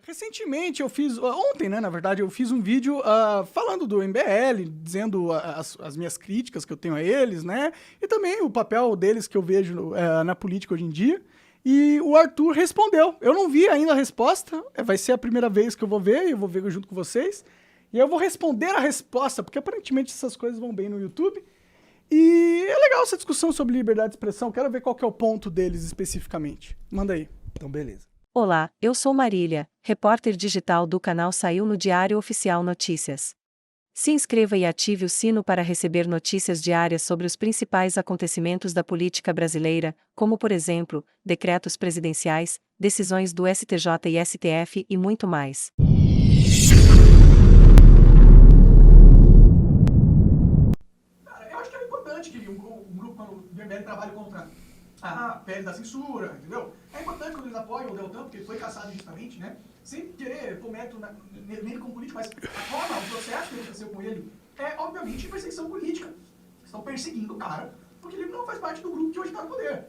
Recentemente eu fiz, ontem, né, na verdade, eu fiz um vídeo falando do MBL, dizendo as minhas críticas que eu tenho a eles, né, e também o papel deles que eu vejo na política hoje em dia. E o Arthur respondeu. Eu não vi ainda a resposta, vai ser a primeira vez que eu vou ver, e eu vou ver junto com vocês. E eu vou responder a resposta, porque aparentemente essas coisas vão bem no YouTube. E é legal essa discussão sobre liberdade de expressão, quero ver qual que é o ponto deles especificamente. Manda aí. Então, beleza. Olá, eu sou Marília, repórter digital do canal Saiu no Diário Oficial Notícias. Se inscreva e ative o sino para receber notícias diárias sobre os principais acontecimentos da política brasileira, como por exemplo, decretos presidenciais, decisões do STJ e STF e muito mais. Cara, eu acho que é importante que um grupo do MBL trabalhe contra a pele da censura, entendeu? É importante quando eles apoiam o Deltan, porque ele foi caçado justamente, né? Sem querer pôr mérito nele como político, mas a forma, o processo que aconteceu com ele é, obviamente, perseguição política. Estão perseguindo o cara porque ele não faz parte do grupo que hoje está no poder.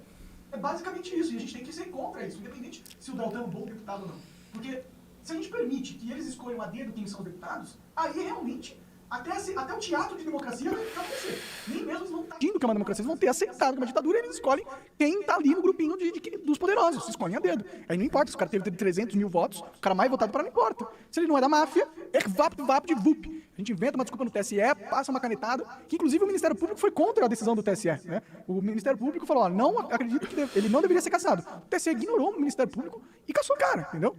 É basicamente isso, e a gente tem que ser contra isso, independente se o Deltan é um bom deputado ou não. Porque se a gente permite que eles escolham a dedo quem são os deputados, aí realmente até o teatro de democracia vai acontecer. Nem mesmo eles vão estar que é uma democracia, eles vão ter aceitado que é uma ditadura, eles escolhem quem está ali no grupinho dos poderosos, escolhem a dedo. Aí não importa se o cara teve 300 mil votos, o cara mais votado para não importa. Se ele não é da máfia, é vap de vup. A gente inventa uma desculpa no TSE, passa uma canetada, que inclusive o Ministério Público foi contra a decisão do TSE. Né? O Ministério Público falou, não acredito que ele não deveria ser cassado. O TSE ignorou o Ministério Público e cassou o cara, entendeu?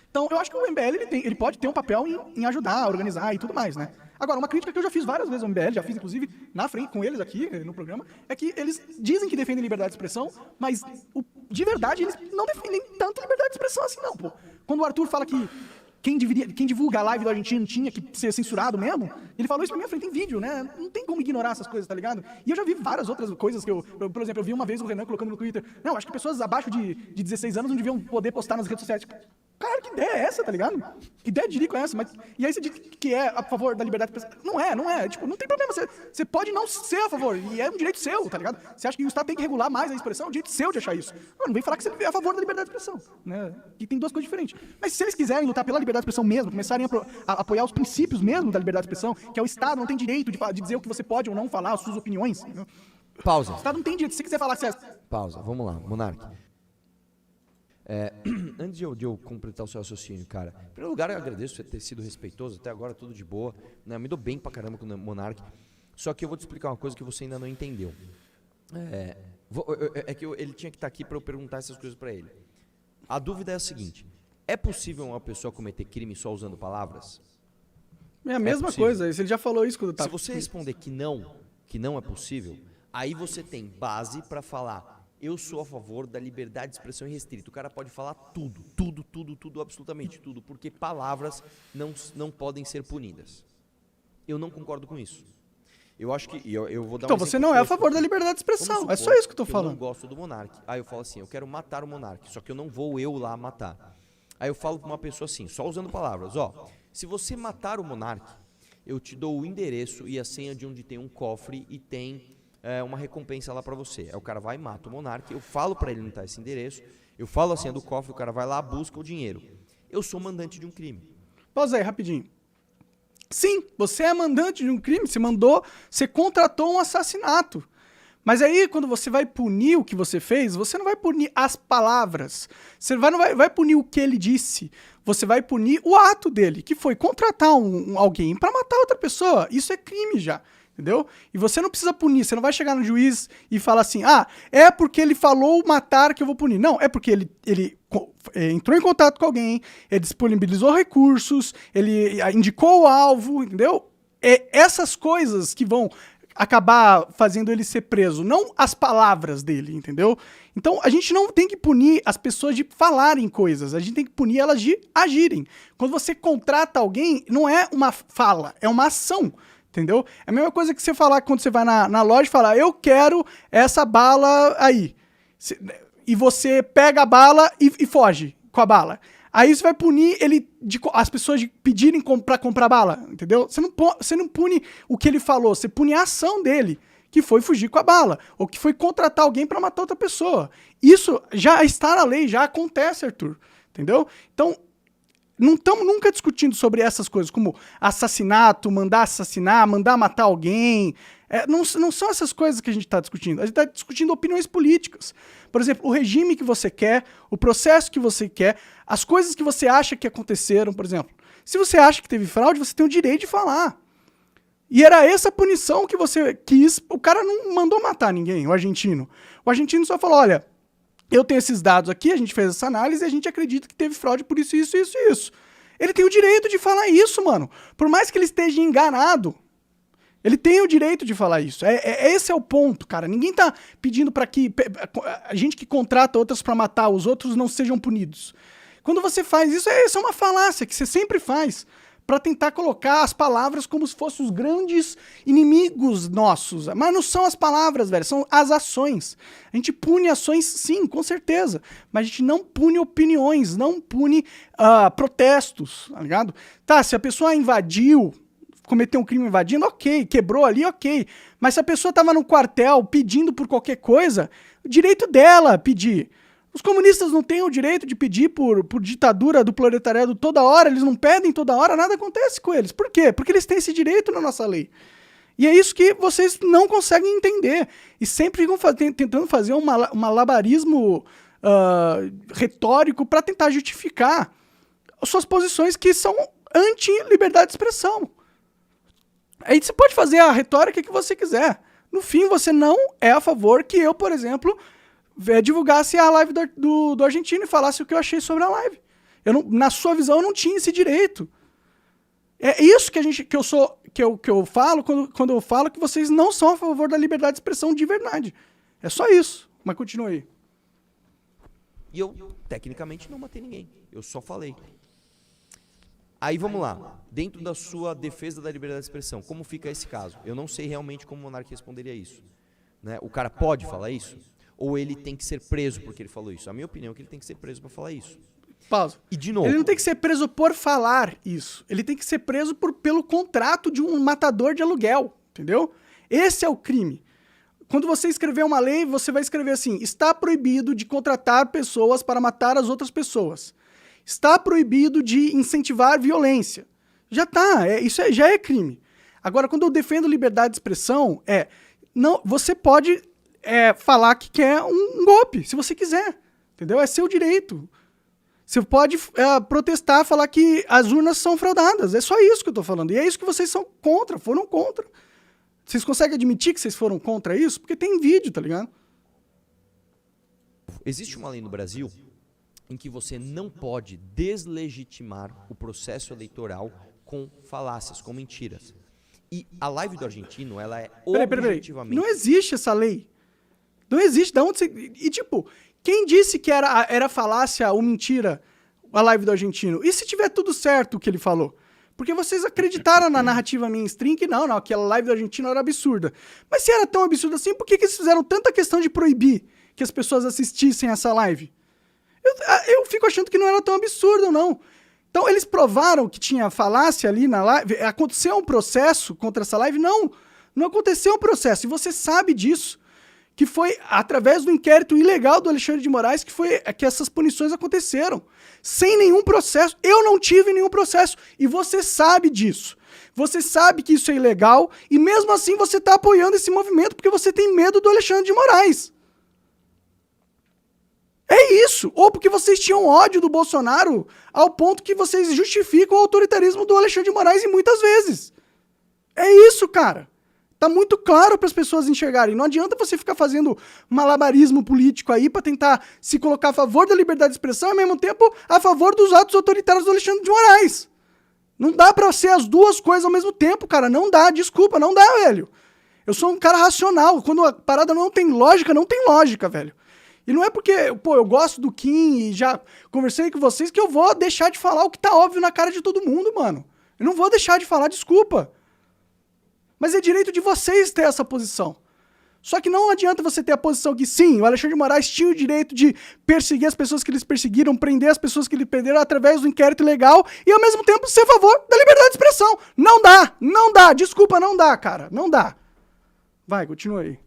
Então, eu acho que o MBL ele pode ter um papel em ajudar, organizar e tudo mais, né? Agora, uma crítica que eu já fiz várias vezes ao MBL, já fiz inclusive na frente com eles aqui no programa, é que eles dizem que defendem liberdade de expressão, mas de verdade eles não defendem tanto liberdade de expressão assim não, pô. Quando o Arthur fala que quem divulga a live do argentino tinha que ser censurado mesmo, ele falou isso pra minha frente em vídeo, né? Não tem como ignorar essas coisas, tá ligado? E eu já vi várias outras coisas que por exemplo, eu vi uma vez o Renan colocando no Twitter, não, acho que pessoas abaixo de 16 anos não deviam poder postar nas redes sociais. Cara, que ideia é essa, tá ligado? Que ideia de rico é essa? Mas, e aí você diz que é a favor da liberdade de expressão. Não é. Tipo, não tem problema. Você pode não ser a favor. E é um direito seu, tá ligado? Você acha que o Estado tem que regular mais a expressão? É um direito seu de achar isso. Não vem falar que você é a favor da liberdade de expressão. Né? E tem duas coisas diferentes. Mas se eles quiserem lutar pela liberdade de expressão mesmo, começarem a apoiar os princípios mesmo da liberdade de expressão, que é o Estado não tem direito de dizer o que você pode ou não falar, as suas opiniões. Entendeu? Pausa. O Estado não tem direito. Se você quiser falar que você Pausa, vamos lá, Monark. Antes de eu completar o seu raciocínio, cara, em primeiro lugar eu agradeço você ter sido respeitoso, até agora tudo de boa, né? Me dou bem pra caramba com o Monark, só que eu vou te explicar uma coisa que você ainda não entendeu. Ele tinha que estar aqui pra eu perguntar essas coisas pra ele. A dúvida é a seguinte, é possível uma pessoa cometer crime só usando palavras? É a mesma coisa, ele já falou isso quando Se você responder que não é possível, aí você tem base pra falar, eu sou a favor da liberdade de expressão irrestrita. O cara pode falar tudo, absolutamente tudo, porque palavras não podem ser punidas. Eu não concordo com isso. Eu acho que eu vou dar Então um você exemplo não é a tosco favor da aqui. liberdade de expressão, Vamos é só supor isso que eu tô Eu falando. não gosto do Monark. Aí eu falo assim, eu quero matar o Monark, só que eu não vou lá matar. Aí eu falo pra uma pessoa assim, só usando palavras, se você matar o Monark, eu te dou o endereço e a senha de onde tem um cofre e tem uma recompensa lá pra você. Aí o cara vai e mata o Monark, eu falo pra ele não esse endereço, eu falo a senha do cofre, o cara vai lá, busca o dinheiro. Eu sou mandante de um crime. Pausa aí, rapidinho. Sim, você é mandante de um crime, você contratou um assassinato. Mas aí, quando você vai punir o que você fez, você não vai punir as palavras. Você não vai punir o que ele disse. Você vai punir o ato dele, que foi contratar alguém pra matar outra pessoa. Isso é crime já. Entendeu? E você não precisa punir, você não vai chegar no juiz e falar assim, é porque ele falou matar que eu vou punir. Não, é porque ele entrou em contato com alguém, ele disponibilizou recursos, ele indicou o alvo, entendeu? É essas coisas que vão acabar fazendo ele ser preso, não as palavras dele, entendeu? Então a gente não tem que punir as pessoas de falarem coisas, a gente tem que punir elas de agirem. Quando você contrata alguém, não é uma fala, é uma ação. Entendeu? É a mesma coisa que você falar quando você vai na loja e falar, eu quero essa bala aí. E você pega a bala e foge com a bala. Aí você vai punir as pessoas de pedirem pra comprar bala, entendeu? Você não pune o que ele falou, você pune a ação dele, que foi fugir com a bala, ou que foi contratar alguém pra matar outra pessoa. Isso já está na lei, já acontece, Arthur. Entendeu? Então, não estamos nunca discutindo sobre essas coisas, como assassinato, mandar assassinar, mandar matar alguém. Não são essas coisas que a gente está discutindo. A gente está discutindo opiniões políticas. Por exemplo, o regime que você quer, o processo que você quer, as coisas que você acha que aconteceram, por exemplo. Se você acha que teve fraude, você tem o direito de falar. E era essa a punição que você quis. O cara não mandou matar ninguém, o argentino. O argentino só falou, olha, eu tenho esses dados aqui, a gente fez essa análise e a gente acredita que teve fraude por isso, isso, isso e isso. Ele tem o direito de falar isso, mano. Por mais que ele esteja enganado, ele tem o direito de falar isso. Esse é o ponto, cara. Ninguém tá pedindo para que a gente que contrata outras para matar os outros não sejam punidos. Quando você faz isso, essa é uma falácia que você sempre faz para tentar colocar as palavras como se fossem os grandes inimigos nossos. Mas não são as palavras, velho, são as ações. A gente pune ações, sim, com certeza, mas a gente não pune opiniões, não pune protestos, tá ligado? Tá, se a pessoa invadiu, cometeu um crime invadindo, ok, quebrou ali, ok, mas se a pessoa tava no quartel pedindo por qualquer coisa, o direito dela pedir. Os comunistas não têm o direito de pedir por ditadura do proletariado toda hora, eles não pedem toda hora, nada acontece com eles. Por quê? Porque eles têm esse direito na nossa lei. E é isso que vocês não conseguem entender. E sempre ficam tentando fazer um malabarismo retórico para tentar justificar suas posições que são anti-liberdade de expressão. Aí você pode fazer a retórica que você quiser. No fim, você não é a favor que eu, por exemplo, divulgasse a live do argentino e falasse o que eu achei sobre a live. Na sua visão, eu não tinha esse direito. É isso que eu falo quando eu falo que vocês não são a favor da liberdade de expressão de verdade. É só isso. Mas continue aí. E eu, tecnicamente, não matei ninguém. Eu só falei. Aí vamos lá. Dentro da sua defesa da liberdade de expressão, como fica esse caso? Eu não sei realmente como o Monark responderia isso. Né? O cara pode falar isso? Ou ele tem que ser preso porque ele falou isso? A minha opinião é que ele tem que ser preso para falar isso. Pausa. E de novo... Ele não tem que ser preso por falar isso. Ele tem que ser preso pelo contrato de um matador de aluguel. Entendeu? Esse é o crime. Quando você escrever uma lei, você vai escrever assim: está proibido de contratar pessoas para matar as outras pessoas. Está proibido de incentivar violência. Já tá. Isso já é crime. Agora, quando eu defendo liberdade de expressão, não, você pode... falar que quer um golpe, se você quiser, entendeu? É seu direito. Você pode protestar, falar que as urnas são fraudadas, é só isso que eu tô falando, e é isso que vocês foram contra. Vocês conseguem admitir que vocês foram contra isso? Porque tem vídeo, tá ligado? Existe uma lei no Brasil em que você não pode deslegitimar o processo eleitoral com falácias, com mentiras. E a live do argentino, ela é objetivamente... Não existe essa lei. Não existe. Da onde você... E tipo, quem disse que era falácia ou mentira a live do argentino? E se tiver tudo certo o que ele falou? Porque vocês acreditaram na narrativa mainstream que não, aquela live do argentino era absurda. Mas se era tão absurda assim, por que eles fizeram tanta questão de proibir que as pessoas assistissem essa live? Eu fico achando que não era tão absurdo, não. Então, eles provaram que tinha falácia ali na live. Aconteceu um processo contra essa live? Não. Não aconteceu um processo. E você sabe disso. Que foi através do inquérito ilegal do Alexandre de Moraes que essas punições aconteceram. Sem nenhum processo. Eu não tive nenhum processo. E você sabe disso. Você sabe que isso é ilegal. E mesmo assim você está apoiando esse movimento porque você tem medo do Alexandre de Moraes. É isso. Ou porque vocês tinham ódio do Bolsonaro ao ponto que vocês justificam o autoritarismo do Alexandre de Moraes e muitas vezes. É isso, cara. Tá muito claro para as pessoas enxergarem. Não adianta você ficar fazendo malabarismo político aí para tentar se colocar a favor da liberdade de expressão e ao mesmo tempo a favor dos atos autoritários do Alexandre de Moraes. Não dá para ser as duas coisas ao mesmo tempo, cara. Não dá, desculpa, não dá, velho. Eu sou um cara racional. Quando a parada não tem lógica, velho. E não é porque, eu gosto do Kim e já conversei com vocês que eu vou deixar de falar o que tá óbvio na cara de todo mundo, mano. Eu não vou deixar de falar, desculpa. Mas é direito de vocês ter essa posição. Só que não adianta você ter a posição que, sim, o Alexandre de Moraes tinha o direito de perseguir as pessoas que eles perseguiram, prender as pessoas que eles prenderam através do inquérito legal e, ao mesmo tempo, ser a favor da liberdade de expressão. Não dá, desculpa, não dá, cara, não dá. Vai, continua aí.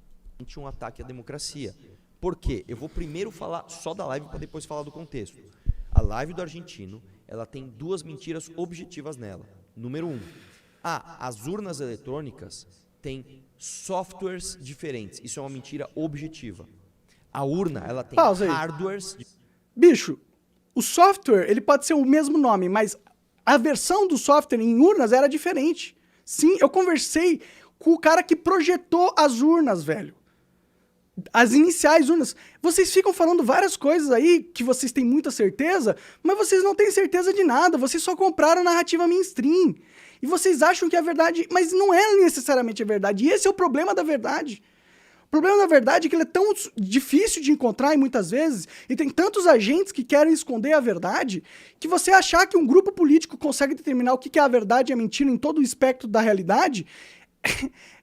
Um ataque à democracia. Por quê? Eu vou primeiro falar só da live para depois falar do contexto. A live do argentino ela tem duas mentiras objetivas nela. Número 1, as urnas eletrônicas têm softwares diferentes. Isso é uma mentira objetiva. A urna, ela tem Pausa aí. hardwares... Bicho, o software, ele pode ser o mesmo nome, mas a versão do software em urnas era diferente. Sim, eu conversei com o cara que projetou as urnas, velho. As iniciais urnas. Vocês ficam falando várias coisas aí que vocês têm muita certeza, mas vocês não têm certeza de nada. Vocês só compraram a narrativa mainstream. E vocês acham que é verdade, mas não é necessariamente a verdade. E esse é o problema da verdade. O problema da verdade é que ele é tão difícil de encontrar e muitas vezes, e tem tantos agentes que querem esconder a verdade, que você achar que um grupo político consegue determinar o que é a verdade e a mentira em todo o espectro da realidade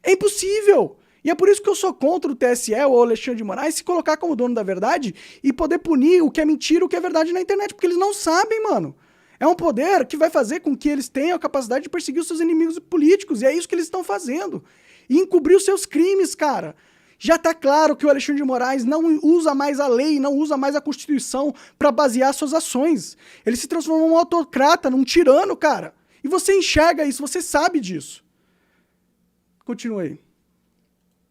é impossível. E é por isso que eu sou contra o TSE ou o Alexandre de Moraes se colocar como dono da verdade e poder punir o que é mentira e o que é verdade na internet, porque eles não sabem, mano. É um poder que vai fazer com que eles tenham a capacidade de perseguir os seus inimigos políticos, e é isso que eles estão fazendo. E encobrir os seus crimes, cara. Já tá claro que o Alexandre de Moraes não usa mais a lei, não usa mais a Constituição para basear suas ações. Ele se transformou num autocrata, num tirano, cara. E você enxerga isso, você sabe disso. Continua aí.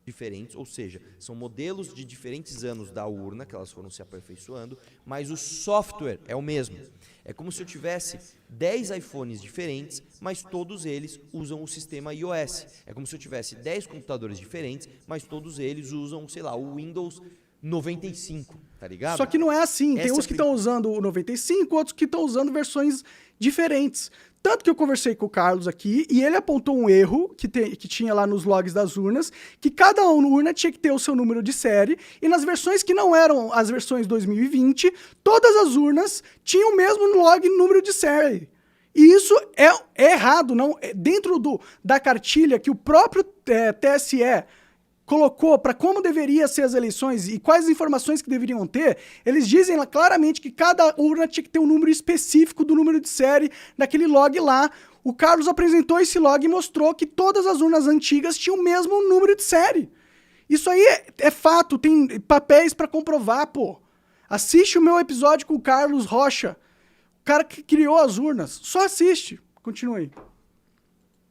Diferentes, ou seja, são modelos de diferentes anos da urna, que elas foram se aperfeiçoando, mas o software é o mesmo. É como se eu tivesse 10 iPhones diferentes, mas todos eles usam o sistema iOS. É como se eu tivesse 10 computadores diferentes, mas todos eles usam, sei lá, o Windows 95, tá ligado? Só que não é assim. Tem uns que estão usando o 95, outros que estão usando versões diferentes. Tanto que eu conversei com o Carlos aqui e ele apontou um erro que tinha lá nos logs das urnas, que cada urna tinha que ter o seu número de série, e nas versões que não eram as versões 2020, todas as urnas tinham o mesmo log número de série. E isso é errado, não? Dentro da cartilha que o próprio TSE colocou para como deveria ser as eleições e quais informações que deveriam ter, eles dizem lá claramente que cada urna tinha que ter um número específico do número de série daquele log lá. O Carlos apresentou esse log e mostrou que todas as urnas antigas tinham o mesmo número de série. Isso aí é fato, tem papéis para comprovar, pô. Assiste o meu episódio com o Carlos Rocha, o cara que criou as urnas. Só assiste. Continue aí.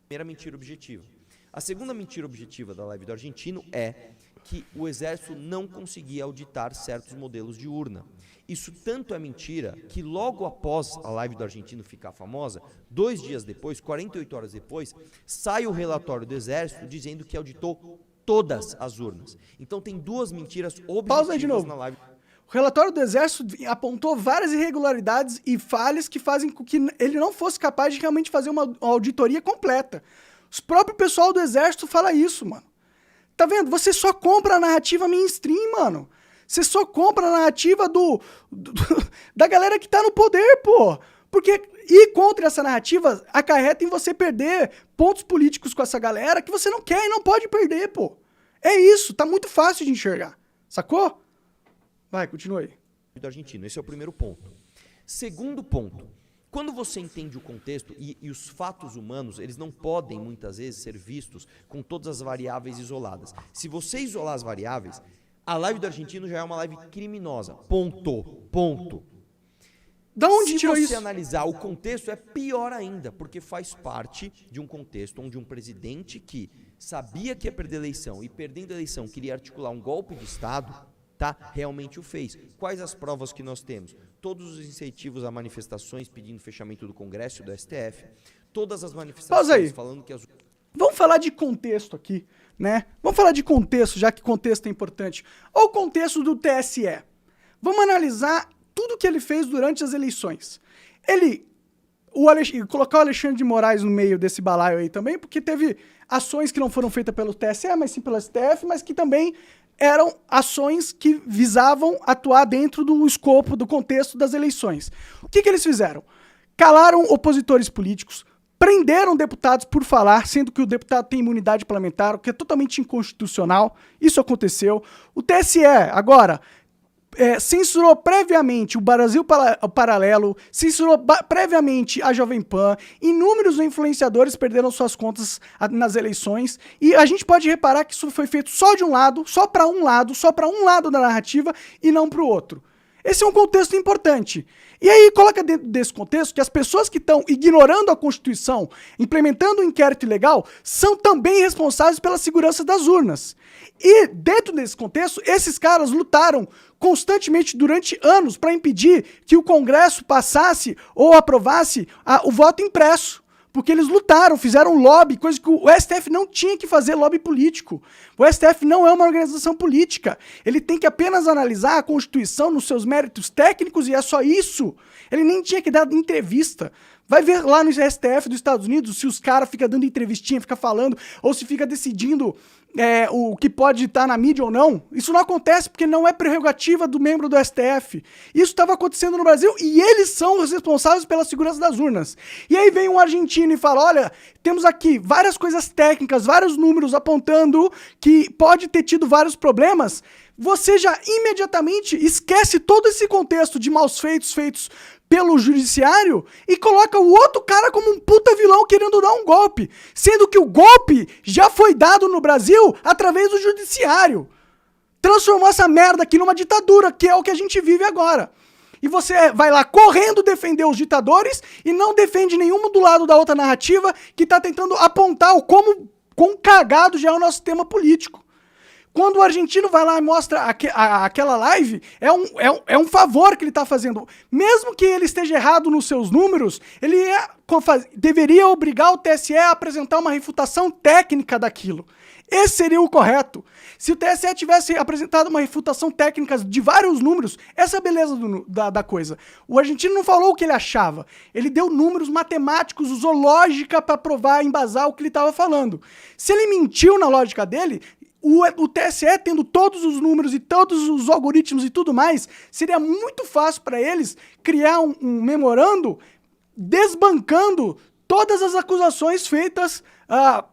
Primeira mentira objetiva. A segunda mentira objetiva da live do argentino é que o exército não conseguia auditar certos modelos de urna. Isso tanto é mentira que logo após a live do argentino ficar famosa, 2 dias depois, 48 horas depois, sai o relatório do exército dizendo que auditou todas as urnas. Então tem duas mentiras objetivas na live. O relatório do Exército apontou várias irregularidades e falhas que fazem com que ele não fosse capaz de realmente fazer uma auditoria completa. Os próprios pessoal do Exército fala isso, mano. Tá vendo? Você só compra a narrativa mainstream, mano. Você só compra a narrativa da galera que tá no poder, pô. Porque ir contra essa narrativa acarreta em você perder pontos políticos com essa galera que você não quer e não pode perder, pô. É isso, tá muito fácil de enxergar. Sacou? Vai, continua aí. Do argentino, esse é o primeiro ponto. Segundo ponto, quando você entende o contexto e os fatos humanos, eles não podem muitas vezes ser vistos com todas as variáveis isoladas. Se você isolar as variáveis, a live do argentino já é uma live criminosa. Ponto. Da onde tirou isso? Se você analisar o contexto, é pior ainda, porque faz parte de um contexto onde um presidente que sabia que ia perder a eleição e perdendo a eleição queria articular um golpe de Estado, tá? Realmente o fez. Quais as provas que nós temos? Todos os incentivos a manifestações pedindo fechamento do Congresso e do STF, todas as manifestações falando que as... Vamos falar de contexto aqui, né? Vamos falar de contexto, já que contexto é importante. Olha o contexto do TSE. Vamos analisar tudo que ele fez durante as eleições. Colocar o Alexandre de Moraes no meio desse balaio aí também, porque teve ações que não foram feitas pelo TSE, mas sim pelo STF, mas que também eram ações que visavam atuar dentro do escopo, do contexto das eleições. O que eles fizeram? Calaram opositores políticos, prenderam deputados por falar, sendo que o deputado tem imunidade parlamentar, o que é totalmente inconstitucional. Isso aconteceu. O TSE, agora, censurou previamente o Brasil Paralelo, censurou previamente a Jovem Pan, inúmeros influenciadores perderam suas contas nas eleições, e a gente pode reparar que isso foi feito só de um lado, só para um lado da narrativa e não para o outro. Esse é um contexto importante. E aí coloca dentro desse contexto que as pessoas que estão ignorando a Constituição, implementando um inquérito ilegal, são também responsáveis pela segurança das urnas. E dentro desse contexto, esses caras lutaram constantemente durante anos para impedir que o Congresso passasse ou aprovasse o voto impresso. Porque eles lutaram, fizeram lobby, coisa que o STF não tinha que fazer lobby político. O STF não é uma organização política. Ele tem que apenas analisar a Constituição nos seus méritos técnicos e é só isso. Ele nem tinha que dar entrevista. Vai ver lá no STF dos Estados Unidos se os caras ficam dando entrevistinha, ficam falando, ou se fica decidindo o que pode estar na mídia ou não. Isso não acontece porque não é prerrogativa do membro do STF. Isso estava acontecendo no Brasil e eles são os responsáveis pela segurança das urnas. E aí vem um argentino e fala, olha, temos aqui várias coisas técnicas, vários números apontando que pode ter tido vários problemas. Você já imediatamente esquece todo esse contexto de maus feitos pelo judiciário e coloca o outro cara como um puta vilão querendo dar um golpe, sendo que o golpe já foi dado no Brasil através do judiciário. Transformou essa merda aqui numa ditadura, que é o que a gente vive agora. E você vai lá correndo defender os ditadores e não defende nenhum do lado da outra narrativa que tá tentando apontar o quão cagado já é o nosso sistema político. Quando o argentino vai lá e mostra aquela live, é um favor que ele está fazendo. Mesmo que ele esteja errado nos seus números, ele deveria obrigar o TSE a apresentar uma refutação técnica daquilo. Esse seria o correto. Se o TSE tivesse apresentado uma refutação técnica de vários números, essa é a beleza da coisa. O argentino não falou o que ele achava. Ele deu números matemáticos, usou lógica para provar, embasar o que ele estava falando. Se ele mentiu na lógica dele, o TSE, tendo todos os números e todos os algoritmos e tudo mais, seria muito fácil para eles criar um memorando desbancando todas as acusações feitas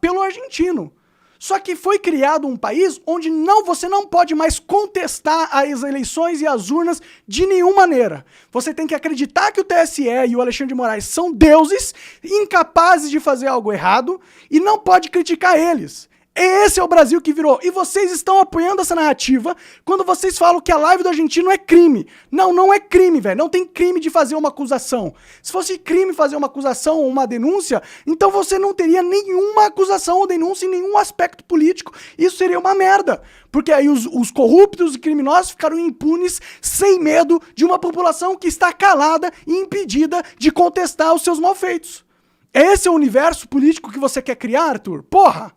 pelo argentino. Só que foi criado um país onde você não pode mais contestar as eleições e as urnas de nenhuma maneira. Você tem que acreditar que o TSE e o Alexandre de Moraes são deuses, incapazes de fazer algo errado, e não pode criticar eles. Esse é o Brasil que virou. E vocês estão apoiando essa narrativa quando vocês falam que a live do argentino é crime. Não, não é crime, velho. Não tem crime de fazer uma acusação. Se fosse crime fazer uma acusação ou uma denúncia, então você não teria nenhuma acusação ou denúncia em nenhum aspecto político. Isso seria uma merda. Porque aí os corruptos e criminosos ficaram impunes, sem medo de uma população que está calada e impedida de contestar os seus malfeitos. Esse é o universo político que você quer criar, Arthur? Porra!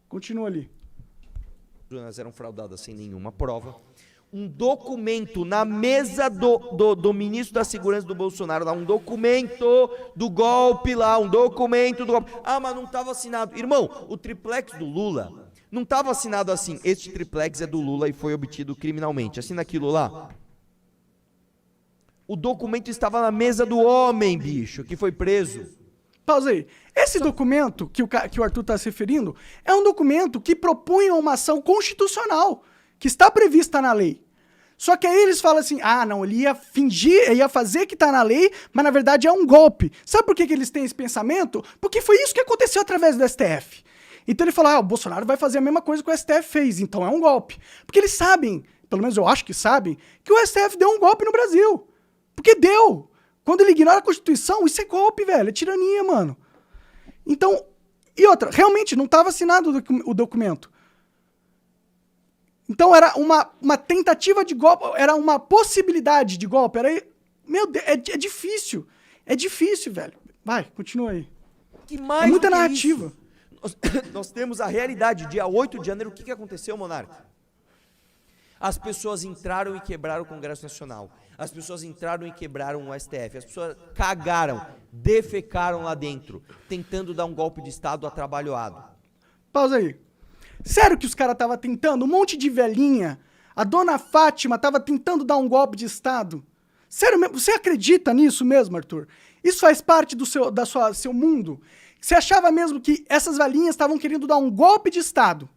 Continua ali. As urnas eram fraudadas sem nenhuma prova. Um documento na mesa do ministro da Segurança do Bolsonaro, lá, um documento do golpe lá, um documento do golpe. Ah, mas não estava assinado. Irmão, o triplex do Lula não estava assinado assim. Este triplex é do Lula e foi obtido criminalmente. Assina aquilo lá. O documento estava na mesa do homem, bicho, que foi preso. Pausa aí. Esse documento que o Arthur está se referindo é um documento que propunha uma ação constitucional, que está prevista na lei. Só que aí eles falam assim, não, ele ia fingir, ia fazer que está na lei, mas na verdade é um golpe. Sabe por que eles têm esse pensamento? Porque foi isso que aconteceu através do STF. Então ele fala, o Bolsonaro vai fazer a mesma coisa que o STF fez, então é um golpe. Porque eles sabem, pelo menos eu acho que sabem, que o STF deu um golpe no Brasil. Porque deu. Quando ele ignora a Constituição, isso é golpe, velho. É tirania, mano. Então, e outra, realmente não estava assinado o documento. Então era uma tentativa de golpe, era uma possibilidade de golpe. Meu Deus, é difícil. É difícil, velho. Vai, continua aí. Que mais é muita narrativa. Nós temos a realidade. Dia 8 de janeiro, o que aconteceu, Monarca? As pessoas entraram e quebraram o Congresso Nacional. As pessoas entraram e quebraram o STF. As pessoas cagaram, defecaram lá dentro, tentando dar um golpe de Estado atrabalhoado. Pausa aí. Sério que os caras estavam tentando? Um monte de velhinha. A dona Fátima estava tentando dar um golpe de Estado? Sério mesmo? Você acredita nisso mesmo, Arthur? Isso faz parte do seu mundo? Você achava mesmo que essas velhinhas estavam querendo dar um golpe de Estado?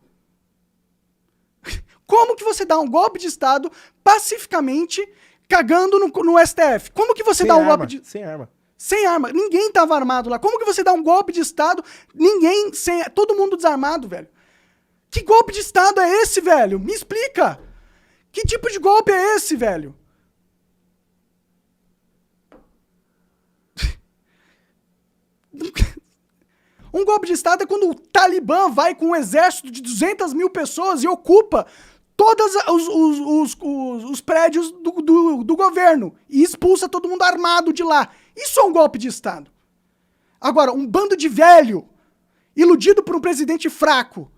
Como que você dá um golpe de Estado pacificamente cagando no STF? Como que você dá um golpe de... Sem arma. Sem arma. Ninguém tava armado lá. Como que você dá um golpe de Estado? Todo mundo desarmado, velho. Que golpe de Estado é esse, velho? Me explica. Que tipo de golpe é esse, velho? Um golpe de Estado é quando o Talibã vai com um exército de 200 mil pessoas e ocupa todos os prédios do governo e expulsa todo mundo armado de lá. Isso é um golpe de Estado. Agora, um bando de velho, iludido por um presidente fraco,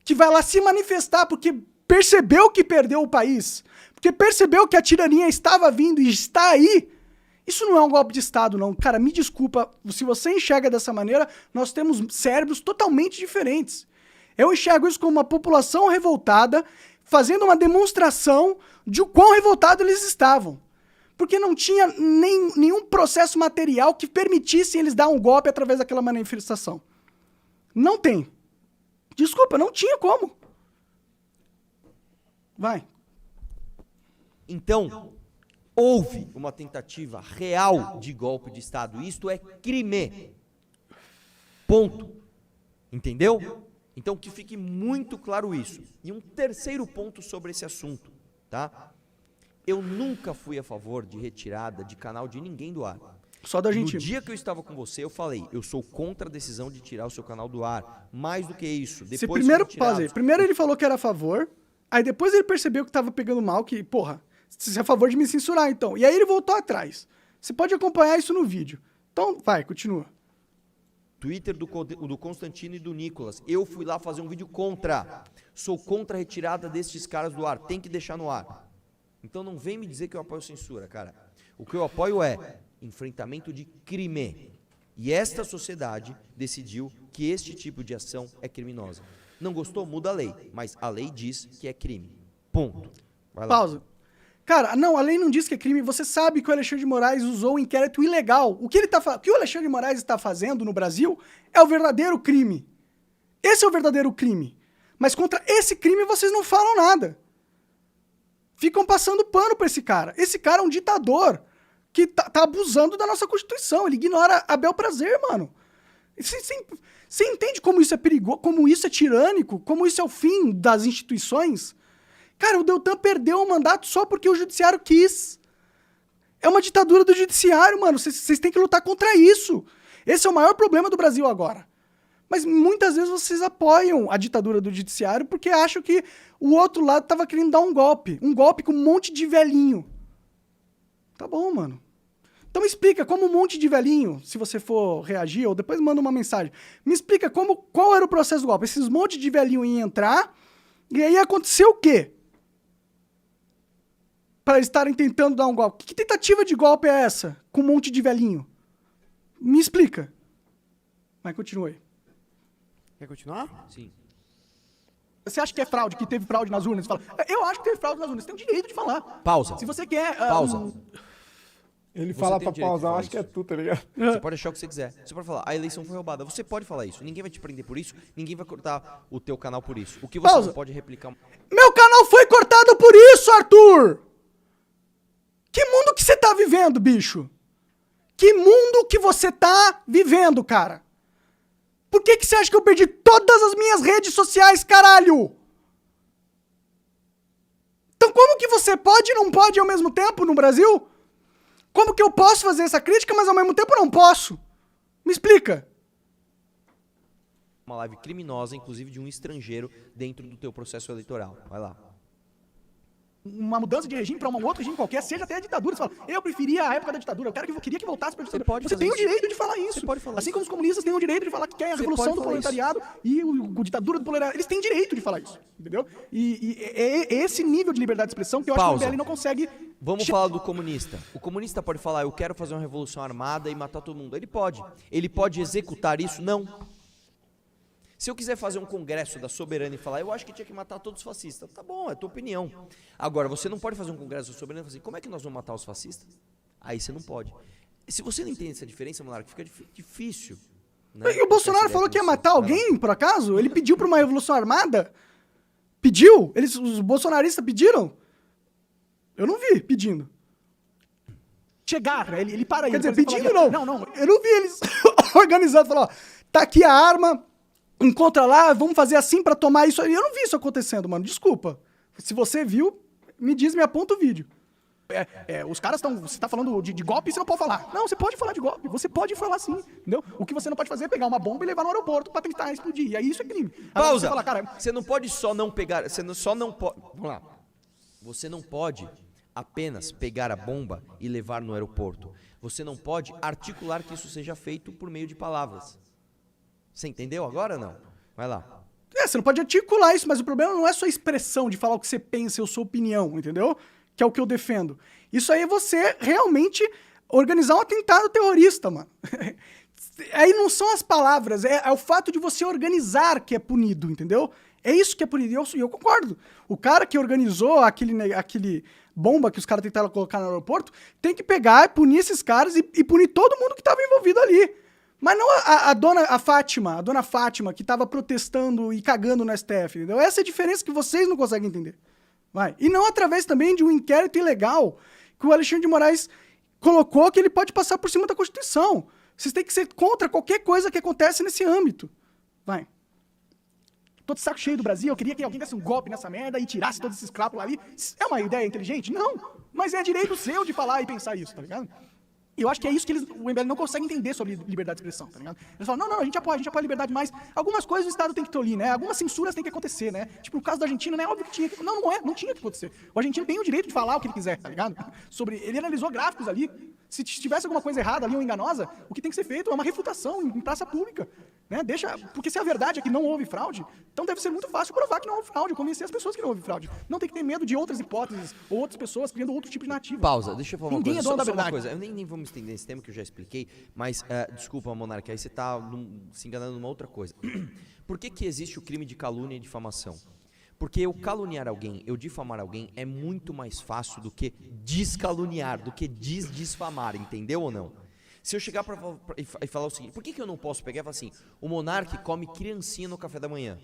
que vai lá se manifestar porque percebeu que perdeu o país, porque percebeu que a tirania estava vindo e está aí, isso não é um golpe de Estado, não. Cara, me desculpa, se você enxerga dessa maneira, nós temos cérebros totalmente diferentes. Eu enxergo isso como uma população revoltada, fazendo uma demonstração de o quão revoltados eles estavam. Porque não tinha nenhum processo material que permitisse eles dar um golpe através daquela manifestação. Não tem. Desculpa, não tinha como. Vai. Então, houve uma tentativa real de golpe de Estado. Isto é crime. Ponto. Entendeu? Então, que fique muito claro isso. E um terceiro ponto sobre esse assunto, tá? Eu nunca fui a favor de retirada de canal de ninguém do ar. Só da Argentina. No dia que eu estava com você, eu falei, eu sou contra a decisão de tirar o seu canal do ar. Mais do que isso. Depois primeiro ele falou que era a favor, aí depois ele percebeu que tava pegando mal, que, porra, você é a favor de me censurar, então. E aí ele voltou atrás. Você pode acompanhar isso no vídeo. Então, vai, continua. Twitter do Constantino e do Nicolas. Eu fui lá fazer um vídeo contra. Sou contra a retirada destes caras do ar. Tem que deixar no ar. Então não vem me dizer que eu apoio censura, cara. O que eu apoio é enfrentamento de crime. E esta sociedade decidiu que este tipo de ação é criminosa. Não gostou? Muda a lei. Mas a lei diz que é crime. Ponto. Vai lá. Pausa. Cara, não, a lei não diz que é crime. Você sabe que o Alexandre de Moraes usou um inquérito ilegal. O que o Alexandre de Moraes está fazendo no Brasil é o verdadeiro crime. Esse é o verdadeiro crime. Mas contra esse crime vocês não falam nada. Ficam passando pano pra esse cara. Esse cara é um ditador que tá abusando da nossa Constituição. Ele ignora a bel prazer, mano. Você entende como isso é perigoso, como isso é tirânico, como isso é o fim das instituições? Cara, o Deltan perdeu o mandato só porque o judiciário quis. É uma ditadura do judiciário, mano. Vocês têm que lutar contra isso. Esse é o maior problema do Brasil agora. Mas muitas vezes vocês apoiam a ditadura do judiciário porque acham que o outro lado tava querendo dar um golpe. Um golpe com um monte de velhinho. Tá bom, mano. Então me explica como um monte de velhinho, se você for reagir, ou depois manda uma mensagem. Me explica qual era o processo do golpe. Esses monte de velhinho iam entrar, e aí aconteceu o quê? Para eles estarem tentando dar um golpe. Que tentativa de golpe é essa? Com um monte de velhinho? Me explica. Mas continue. Quer continuar? Sim. Você acha que é fraude, que teve fraude nas urnas? Você fala, eu acho que teve fraude nas urnas. Você tem o direito de falar. Pausa. Se você quer... Pausa. Ele Você fala tem pra o direito de pausar, eu falar acho que é isso. tu, tá ligado? Você pode achar o que você quiser. Você pode falar, a eleição foi roubada. Você pode falar isso. Ninguém vai te prender por isso. Ninguém vai cortar o teu canal por isso. O que você Pausa. não pode replicar... Meu canal foi cortado por isso, Arthur! Que mundo que você tá vivendo, bicho? Que mundo que você tá vivendo, cara? Por que você acha que eu perdi todas as minhas redes sociais, caralho? Então como que você pode e não pode ao mesmo tempo no Brasil? Como que eu posso fazer essa crítica, mas ao mesmo tempo não posso? Me explica. Uma live criminosa, inclusive de um estrangeiro, dentro do teu processo eleitoral. Vai lá. Uma mudança de regime para um outro regime qualquer, seja até a ditadura. Você fala, eu preferia a época da ditadura, eu queria que voltasse para a ditadura. Você tem o direito de falar isso. Você pode falar assim isso. como os comunistas têm o direito de falar que querem a revolução do proletariado e a ditadura do proletariado. Eles têm direito de falar isso, entendeu? E é esse nível de liberdade de expressão que eu acho que o MBL não consegue... Vamos falar do comunista. O comunista pode falar, eu quero fazer uma revolução armada e matar todo mundo. Ele pode. Ele pode executar isso? Não. Se eu quiser fazer um congresso da soberana e falar, eu acho que tinha que matar todos os fascistas, tá bom, é a tua opinião. Agora, você não pode fazer um congresso da soberana e falar assim, como é que nós vamos matar os fascistas? Aí você não pode. Se você não entende essa diferença, Monarca, fica difícil. Né? E o Bolsonaro falou que ia matar alguém, por acaso? Ele pediu pra uma revolução armada? Pediu? Os bolsonaristas pediram? Eu não vi pedindo. Chegar, ele para aí. Quer dizer, pedindo não. Não, eu não vi eles organizando, falando, ó, tá aqui a arma... Encontra lá, vamos fazer assim pra tomar isso. Eu não vi isso acontecendo, mano. Desculpa. Se você viu, me diz, me aponta o vídeo. Os caras estão. Você está falando de golpe e você não pode falar. Não, você pode falar de golpe. Você pode falar sim. Entendeu? O que você não pode fazer é pegar uma bomba e levar no aeroporto para tentar explodir. E aí isso é crime. Agora, Pausa! Você fala, cara, Você não pode só não pegar. Só não pode. Vamos lá. Você não pode apenas pegar a bomba e levar no aeroporto. Você não pode articular que isso seja feito por meio de palavras. Você entendeu agora ou não? Vai lá. você não pode articular isso, mas o problema não é sua expressão de falar o que você pensa ou sua opinião, entendeu? Que é o que eu defendo. Isso aí é você realmente organizar um atentado terrorista, mano. Aí não são as palavras, é o fato de você organizar que é punido, entendeu? É isso que é punido, e eu concordo. O cara que organizou aquele bomba que os caras tentaram colocar no aeroporto, tem que pegar, punir esses caras e punir todo mundo que estava envolvido ali. Mas não a dona Fátima, que estava protestando e cagando no STF, entendeu? Essa é a diferença que vocês não conseguem entender. Vai. E não através também de um inquérito ilegal que o Alexandre de Moraes colocou que ele pode passar por cima da Constituição. Vocês têm que ser contra qualquer coisa que acontece nesse âmbito. Vai. Tô de saco cheio do Brasil, eu queria que alguém desse um golpe nessa merda e tirasse todos esses crápulas ali. É uma ideia inteligente? Não. Mas é direito seu de falar e pensar isso, tá ligado? E eu acho que é isso que o MBL não consegue entender sobre liberdade de expressão, tá ligado? Eles falam, não, a gente apoia a liberdade, mas algumas coisas o Estado tem que tolir, né? Algumas censuras tem que acontecer, né? Tipo, no caso da Argentina, né? Óbvio que tinha que... Não tinha que acontecer. O argentino tem o direito de falar o que ele quiser, tá ligado? Ele analisou gráficos ali. Se tivesse alguma coisa errada ali ou enganosa, o que tem que ser feito é uma refutação em praça pública, né? Porque se a verdade é que não houve fraude, então deve ser muito fácil provar que não houve fraude, convencer as pessoas que não houve fraude. Não tem que ter medo de outras hipóteses ou outras pessoas criando outro tipo de narrativa. Pausa, deixa eu falar uma Ninguém coisa. é dono da Só uma verdade. coisa. Eu nem vou me estender nesse tema que eu já expliquei, mas desculpa, Monarca, aí você está se enganando numa outra coisa. Por que existe o crime de calúnia e difamação? Porque eu caluniar alguém, eu difamar alguém é muito mais fácil do que descaluniar, do que desfamar, entendeu ou não? Se eu chegar e falar o seguinte, por que eu não posso pegar e falar assim, o monarca come criancinha no café da manhã?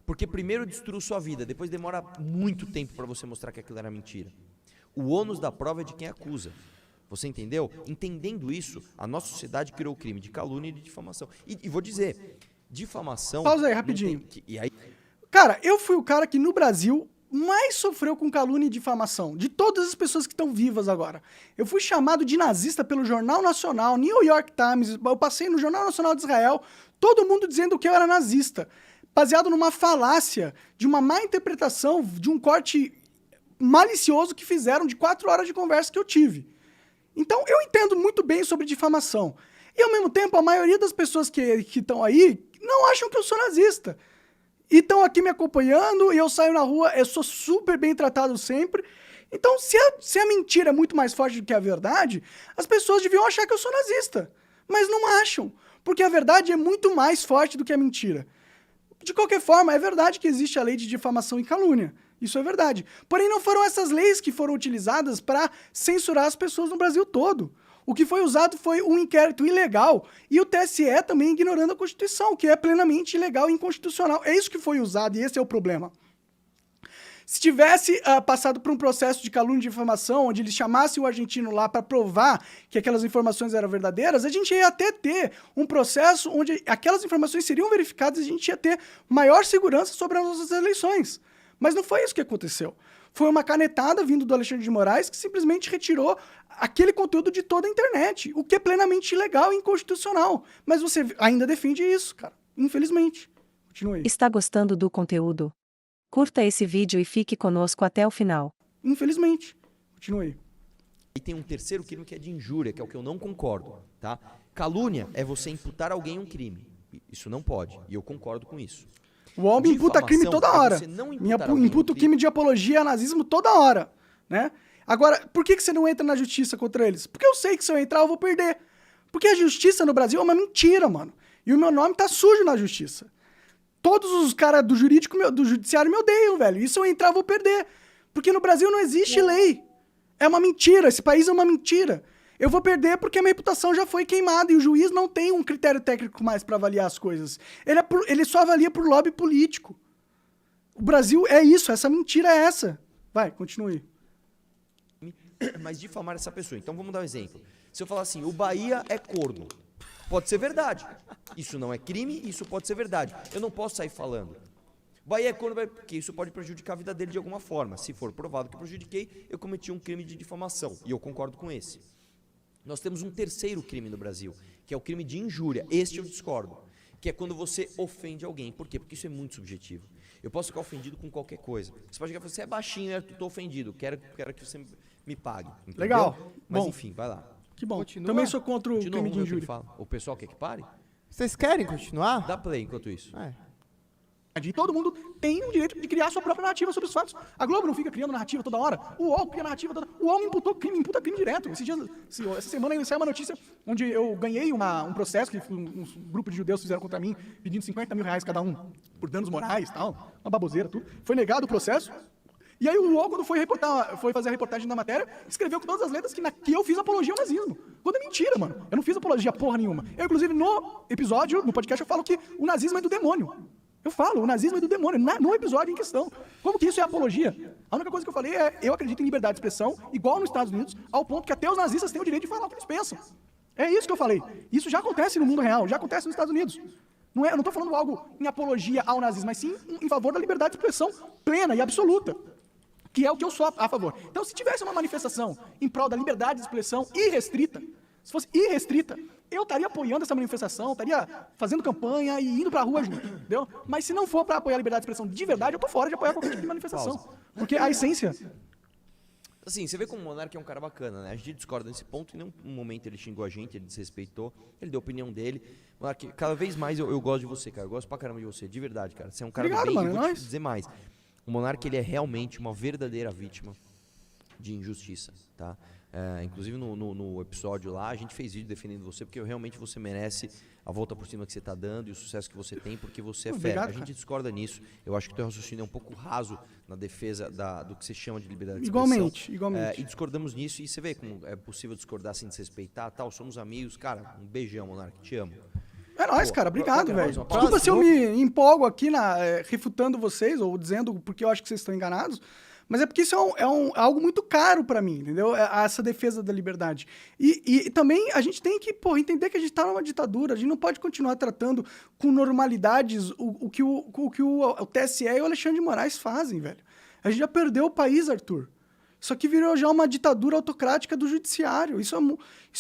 Porque primeiro eu destruo sua vida, depois demora muito tempo para você mostrar que aquilo era mentira. O ônus da prova é de quem acusa. Você entendeu? Entendendo isso, a nossa sociedade criou o crime de calúnia e de difamação. E vou dizer, difamação... Pausa aí, rapidinho. E aí... Cara, eu fui o cara que no Brasil mais sofreu com calúnia e difamação, de todas as pessoas que estão vivas agora. Eu fui chamado de nazista pelo Jornal Nacional, New York Times, eu passei no Jornal Nacional de Israel, todo mundo dizendo que eu era nazista, baseado numa falácia, de uma má interpretação, de um corte malicioso que fizeram de 4 horas de conversa que eu tive. Então, eu entendo muito bem sobre difamação. E, ao mesmo tempo, a maioria das pessoas que estão aí não acham que eu sou nazista. E estão aqui me acompanhando, e eu saio na rua, eu sou super bem tratado sempre. Então, se a mentira é muito mais forte do que a verdade, as pessoas deviam achar que eu sou nazista. Mas não acham, porque a verdade é muito mais forte do que a mentira. De qualquer forma, é verdade que existe a lei de difamação e calúnia. Isso é verdade. Porém, não foram essas leis que foram utilizadas para censurar as pessoas no Brasil todo. O que foi usado foi um inquérito ilegal e o TSE também ignorando a Constituição, que é plenamente ilegal e inconstitucional. É isso que foi usado e esse é o problema. Se tivesse passado por um processo de calúnia e difamação, onde eles chamassem o argentino lá para provar que aquelas informações eram verdadeiras, a gente ia até ter um processo onde aquelas informações seriam verificadas e a gente ia ter maior segurança sobre as nossas eleições. Mas não foi isso que aconteceu. Foi uma canetada vindo do Alexandre de Moraes que simplesmente retirou aquele conteúdo de toda a internet, o que é plenamente ilegal e inconstitucional. Mas você ainda defende isso, cara. Infelizmente. Continue aí. Está gostando do conteúdo? Curta esse vídeo e fique conosco até o final. Infelizmente. Continue aí. E tem um terceiro crime que é de injúria, que é o que eu não concordo, tá? Calúnia é você imputar a alguém um crime. Isso não pode, e eu concordo com isso. O homem imputa crime toda hora. Imputa o crime de apologia a nazismo toda hora, né? Agora, por que você não entra na justiça contra eles? Porque eu sei que se eu entrar eu vou perder. Porque a justiça no Brasil é uma mentira, mano. E o meu nome tá sujo na justiça. Todos os caras do judiciário me odeiam, velho. E se eu entrar eu vou perder. Porque no Brasil não existe lei. É uma mentira, esse país é uma mentira. Eu vou perder porque a minha reputação já foi queimada e o juiz não tem um critério técnico mais para avaliar as coisas. Ele só avalia por lobby político. O Brasil é isso, essa mentira é essa. Vai, continue. Mas difamar essa pessoa. Então vamos dar um exemplo. Se eu falar assim, o Bahia é corno. Pode ser verdade. Isso não é crime, isso pode ser verdade. Eu não posso sair falando. Bahia é contra, porque isso pode prejudicar a vida dele de alguma forma. Se for provado que eu prejudiquei, eu cometi um crime de difamação. E eu concordo com esse. Nós temos um terceiro crime no Brasil, que é o crime de injúria. Este eu discordo. Que é quando você ofende alguém. Por quê? Porque isso é muito subjetivo. Eu posso ficar ofendido com qualquer coisa. Você pode chegar e falar, você é baixinho, eu tô ofendido, quero que você me pague. Entendeu? Legal. Mas Bom. enfim, vai lá. Que bom. Continua? Também sou contra o De novo, crime de vamos ver o que ele injúria. fala. O pessoal quer que pare? Vocês querem continuar? Dá play enquanto isso. É. E todo mundo tem o direito de criar sua própria narrativa sobre os fatos. A Globo não fica criando narrativa toda hora. O UOL cria narrativa toda hora. O UOL me imputa crime direto. Essa semana aí saiu uma notícia onde eu ganhei um processo que um grupo de judeus fizeram contra mim, pedindo 50 mil reais cada um por danos morais e tal. Uma baboseira, tudo. Foi negado o processo. E aí o UOL, quando foi fazer a reportagem da matéria, escreveu com todas as letras que eu fiz apologia ao nazismo. Quando é mentira, mano. Eu não fiz apologia a porra nenhuma. Eu, inclusive, no episódio, no podcast, eu falo que o nazismo é do demônio. Eu falo, o nazismo é do demônio, no episódio em questão. Como que isso é apologia? A única coisa que eu falei é, eu acredito em liberdade de expressão, igual nos Estados Unidos, ao ponto que até os nazistas têm o direito de falar o que eles pensam. É isso que eu falei. Isso já acontece no mundo real, já acontece nos Estados Unidos. Eu não estou falando algo em apologia ao nazismo, mas sim em favor da liberdade de expressão plena e absoluta, que é o que eu sou a favor. Então, se tivesse uma manifestação em prol da liberdade de expressão irrestrita, se fosse irrestrita, eu estaria apoiando essa manifestação, estaria fazendo campanha e indo pra rua junto, entendeu? Mas se não for para apoiar a liberdade de expressão de verdade, eu tô fora de apoiar qualquer tipo de manifestação. Porque a essência... Assim, você vê como o Monark é um cara bacana, né? A gente discorda nesse ponto, em nenhum momento ele xingou a gente, ele desrespeitou, ele deu a opinião dele. Monark, cada vez mais eu gosto de você, cara. Eu gosto pra caramba de você, de verdade, cara. Você é um cara Obrigado, do bem, mano, e é vou te nóis. dizer mais. O Monark, ele é realmente uma verdadeira vítima de injustiça, tá? Inclusive no episódio lá, a gente fez vídeo defendendo você, porque realmente você merece a volta por cima que você tá dando e o sucesso que você tem, porque você é fera. Obrigado, A gente cara. discorda nisso. Eu acho que o teu raciocínio é um pouco raso na defesa do que você chama de liberdade de expressão. Igualmente. E discordamos nisso, e você vê como é possível discordar sem desrespeitar, tal, somos amigos. Cara, um beijão, Monark, te amo. É nóis, Pô, cara. Obrigado, qual que é velho. mais uma Desculpa pausa? se eu me empolgo aqui refutando vocês, ou dizendo porque eu acho que vocês estão enganados, mas é porque isso é algo muito caro pra mim, entendeu? Essa defesa da liberdade. E também a gente tem que, entender que a gente tá numa ditadura, a gente não pode continuar tratando com normalidades o que o TSE e o Alexandre de Moraes fazem, velho. A gente já perdeu o país, Arthur. Isso aqui virou já uma ditadura autocrática do judiciário. Isso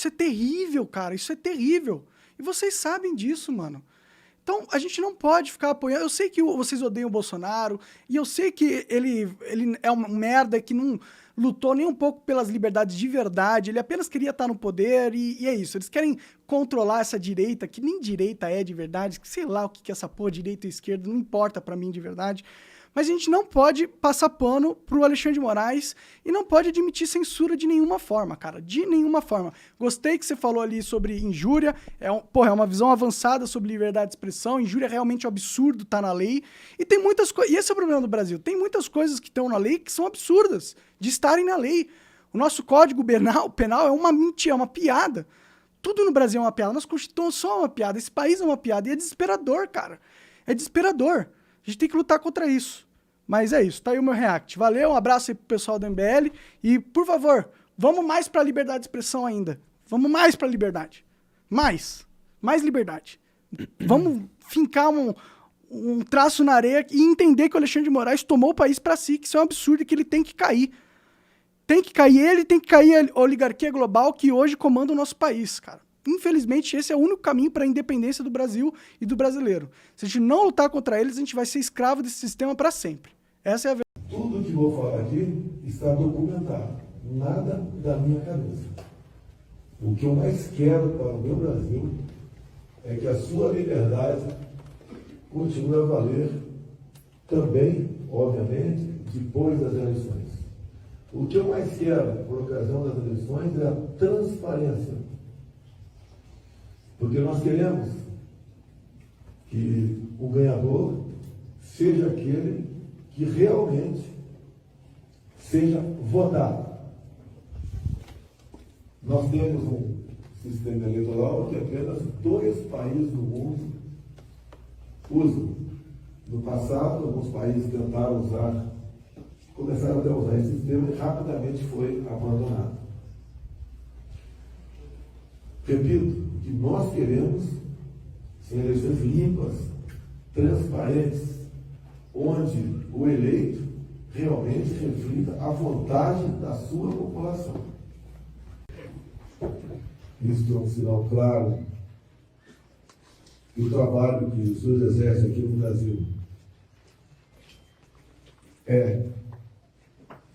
é terrível, cara. Isso é terrível. E vocês sabem disso, mano. Então, a gente não pode ficar apoiando. Eu sei que vocês odeiam o Bolsonaro, e eu sei que ele é um merda que não lutou nem um pouco pelas liberdades de verdade, ele apenas queria estar no poder, e é isso. Eles querem controlar essa direita, que nem direita é de verdade, que sei lá o que é essa porra, direita ou esquerda, não importa pra mim de verdade. Mas a gente não pode passar pano pro Alexandre de Moraes e não pode admitir censura de nenhuma forma, cara. De nenhuma forma. Gostei que você falou ali sobre injúria. É uma visão avançada sobre liberdade de expressão. Injúria é realmente um absurdo, tá na lei. E tem muitas coisas... E esse é o problema do Brasil. Tem muitas coisas que estão na lei que são absurdas de estarem na lei. O nosso Código Penal é uma mentira, é uma piada. Tudo no Brasil é uma piada. Nossa Constituição é uma piada. Esse país é uma piada. E é desesperador, cara. É desesperador. A gente tem que lutar contra isso. Mas é isso, tá aí o meu react. Valeu, um abraço aí pro pessoal do MBL. E, por favor, vamos mais pra liberdade de expressão ainda. Vamos mais pra liberdade. Mais liberdade. Vamos fincar um traço na areia e entender que o Alexandre de Moraes tomou o país pra si, que isso é um absurdo e que ele tem que cair. Tem que cair ele, tem que cair a oligarquia global que hoje comanda o nosso país, cara. Infelizmente, esse é o único caminho para a independência do Brasil e do brasileiro. Se a gente não lutar contra eles, a gente vai ser escravo desse sistema para sempre. Essa é a verdade. Tudo que vou falar aqui está documentado. Nada da minha cabeça. O que eu mais quero para o meu Brasil é que a sua liberdade continue a valer também, obviamente, depois das eleições. O que eu mais quero, por ocasião das eleições, é a transparência. Porque nós queremos que o ganhador seja aquele que realmente seja votado. Nós temos um sistema eleitoral que apenas 2 países do mundo usam. No passado, alguns países tentaram usar, começaram até a usar esse sistema e rapidamente foi abandonado. Repito, o que nós queremos são eleições limpas, transparentes, onde o eleito realmente reflita a vontade da sua população. Isso é um sinal claro que o trabalho que os senhores exercem aqui no Brasil é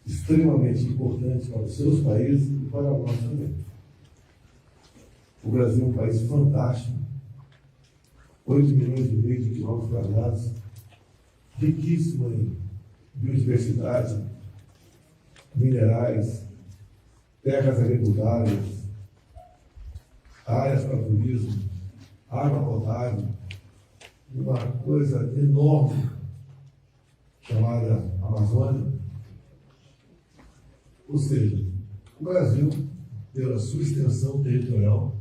extremamente importante para os seus países e para nós também. O Brasil é um país fantástico, 8 milhões e meio de quilômetros quadrados, riquíssimo em biodiversidade, minerais, terras agricultáveis, áreas para turismo, água potável, uma coisa enorme chamada Amazônia. Ou seja, o Brasil, pela sua extensão territorial,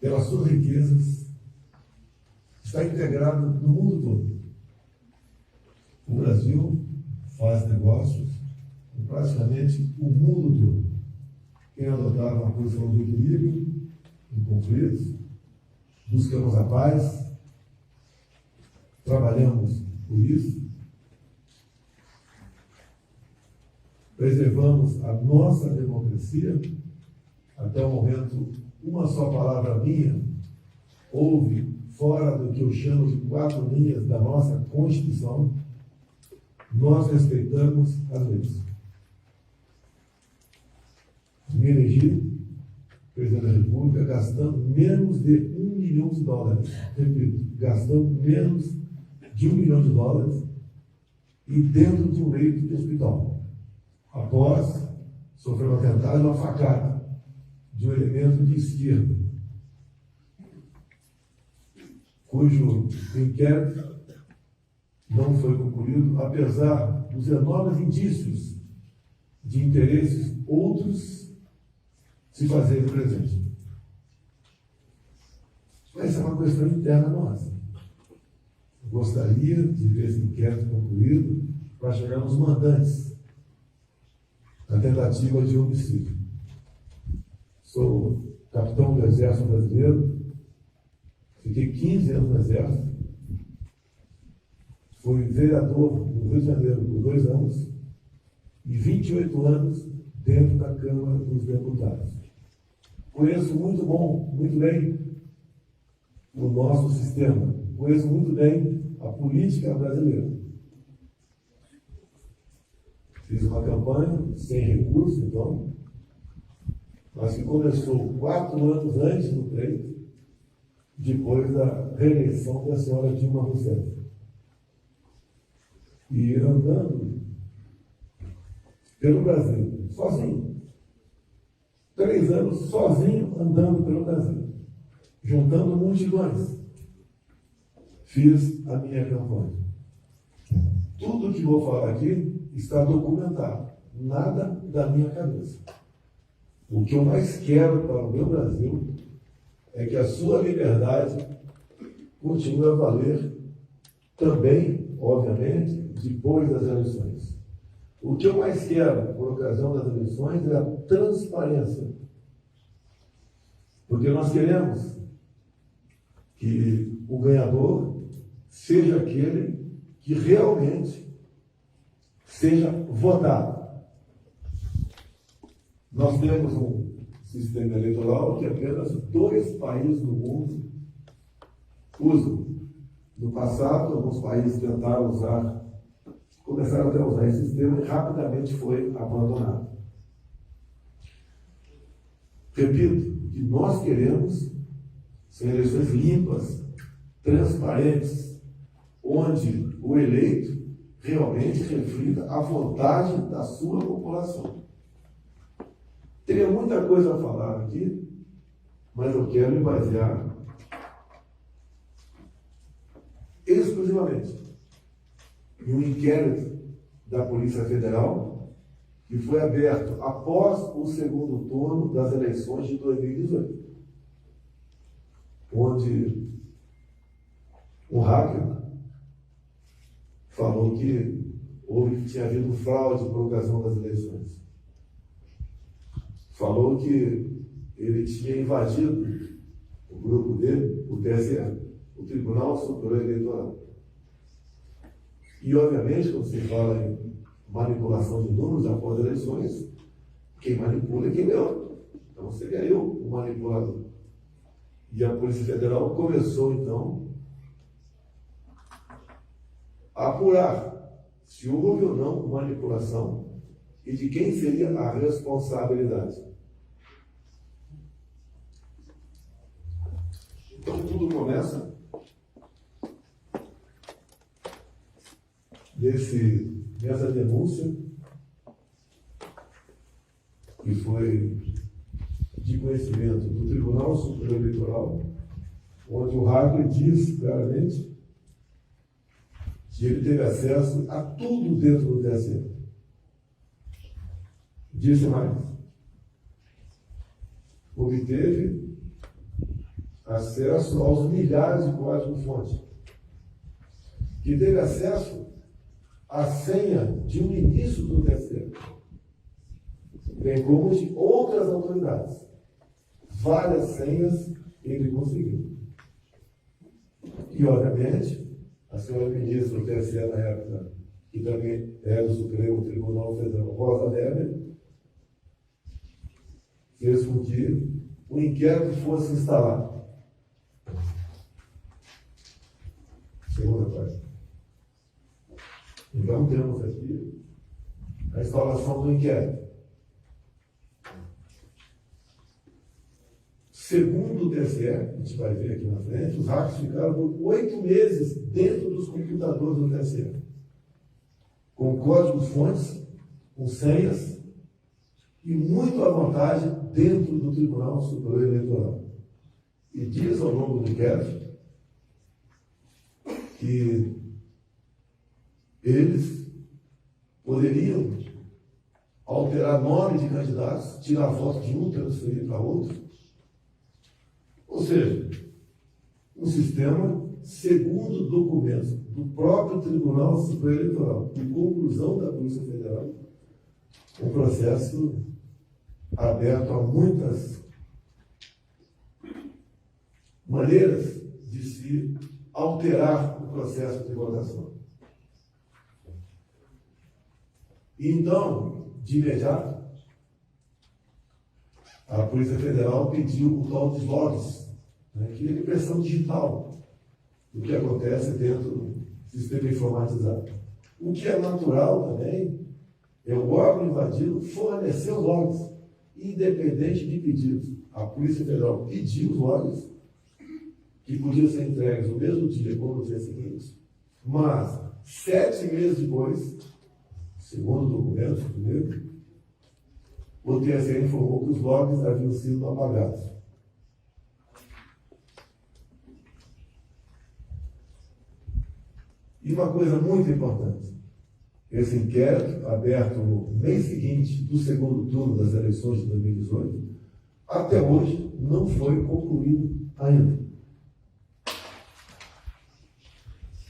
pelas suas riquezas, está integrado no mundo todo. O Brasil faz negócios com praticamente o mundo todo. Quem adotar uma posição de equilíbrio em conflitos, buscamos a paz, trabalhamos por isso, preservamos a nossa democracia. Até o momento, uma só palavra minha houve fora do que eu chamo de 4 linhas da nossa Constituição. Nós respeitamos as leis. Me elegi presidente da República gastando menos de $1 milhão. Repito, gastando menos de $1 milhão e dentro de um leito de hospital. Após sofrer um atentado e uma facada de um elemento de esquerda, cujo inquérito não foi concluído, apesar dos enormes indícios de interesses outros se fazerem presente. Mas isso é uma questão interna nossa. Eu gostaria de ver esse inquérito concluído para chegar nos mandantes da tentativa de homicídio. Sou capitão do Exército Brasileiro, fiquei 15 anos no Exército, fui vereador no Rio de Janeiro por 2 anos e 28 anos dentro da Câmara dos Deputados. Conheço muito bem o nosso sistema, conheço muito bem a política brasileira. Fiz uma campanha sem recurso, então, mas que começou 4 anos antes do pleito, depois da reeleição da senhora Dilma Rousseff. E andando pelo Brasil, sozinho. 3 anos sozinho andando pelo Brasil, juntando multidões. Fiz a minha campanha. Tudo que vou falar aqui está documentado, nada da minha cabeça. O que eu mais quero para o meu Brasil é que a sua liberdade continue a valer também, obviamente, depois das eleições. O que eu mais quero, por ocasião das eleições, é a transparência. Porque nós queremos que o ganhador seja aquele que realmente seja votado. Nós temos um sistema eleitoral que apenas 2 países do mundo usam. No passado, alguns países tentaram usar, começaram até a usar esse sistema e rapidamente foi abandonado. Repito, o que nós queremos são eleições limpas, transparentes, onde o eleito realmente reflita a vontade da sua população. Teria muita coisa a falar aqui, mas eu quero me basear exclusivamente em um inquérito da Polícia Federal que foi aberto após o segundo turno das eleições de 2018, onde um hacker falou que tinha havido fraude por ocasião das eleições. Falou que ele tinha invadido o grupo dele, o TSE, o Tribunal Superior Eleitoral, E, obviamente, quando você fala em manipulação de números após eleições, quem manipula é quem ganhou. Então, você ganhou o manipulador. E a Polícia Federal começou, então, a apurar se houve ou não manipulação e de quem seria a responsabilidade. Então, tudo começa nessa denúncia que foi de conhecimento do Tribunal Superior Eleitoral, onde o hacker diz claramente que ele teve acesso a tudo dentro do TSE. Disse mais, obteve acesso aos milhares de códigos-fonte, que teve acesso à senha de um ministro do TSE, bem como de outras autoridades. Várias senhas ele conseguiu. E, obviamente, a senhora ministra do TSE na época, que também era do Supremo Tribunal Federal, Rosa Weber, fez com que o inquérito fosse instalado. Segunda parte. Então, temos aqui a instalação do inquérito. Segundo o TSE, a gente vai ver aqui na frente, os hackers ficaram por 8 meses dentro dos computadores do TSE, com códigos-fontes, com senhas e muito à vontade dentro do Tribunal Superior Eleitoral. E diz ao longo do inquérito que eles poderiam alterar nome de candidatos, tirar voto de um, transferir para outro. Ou seja, um sistema, segundo documentos do próprio Tribunal Superior Eleitoral e conclusão da Polícia Federal, um processo aberto a muitas maneiras de se alterar o processo de votação. E então, de imediato, a Polícia Federal pediu o tal dos logs, né, que é a impressão digital do que acontece dentro do sistema informatizado. O que é natural também é o órgão invadido fornecer os logs, independente de pedidos. A Polícia Federal pediu os logs, que podiam ser entregues no mesmo dia como no dia seguinte, mas 7 meses depois, segundo o documento, primeiro, o TSE informou que os logs haviam sido apagados. E uma coisa muito importante, esse inquérito, aberto no mês seguinte do segundo turno das eleições de 2018, até hoje não foi concluído ainda.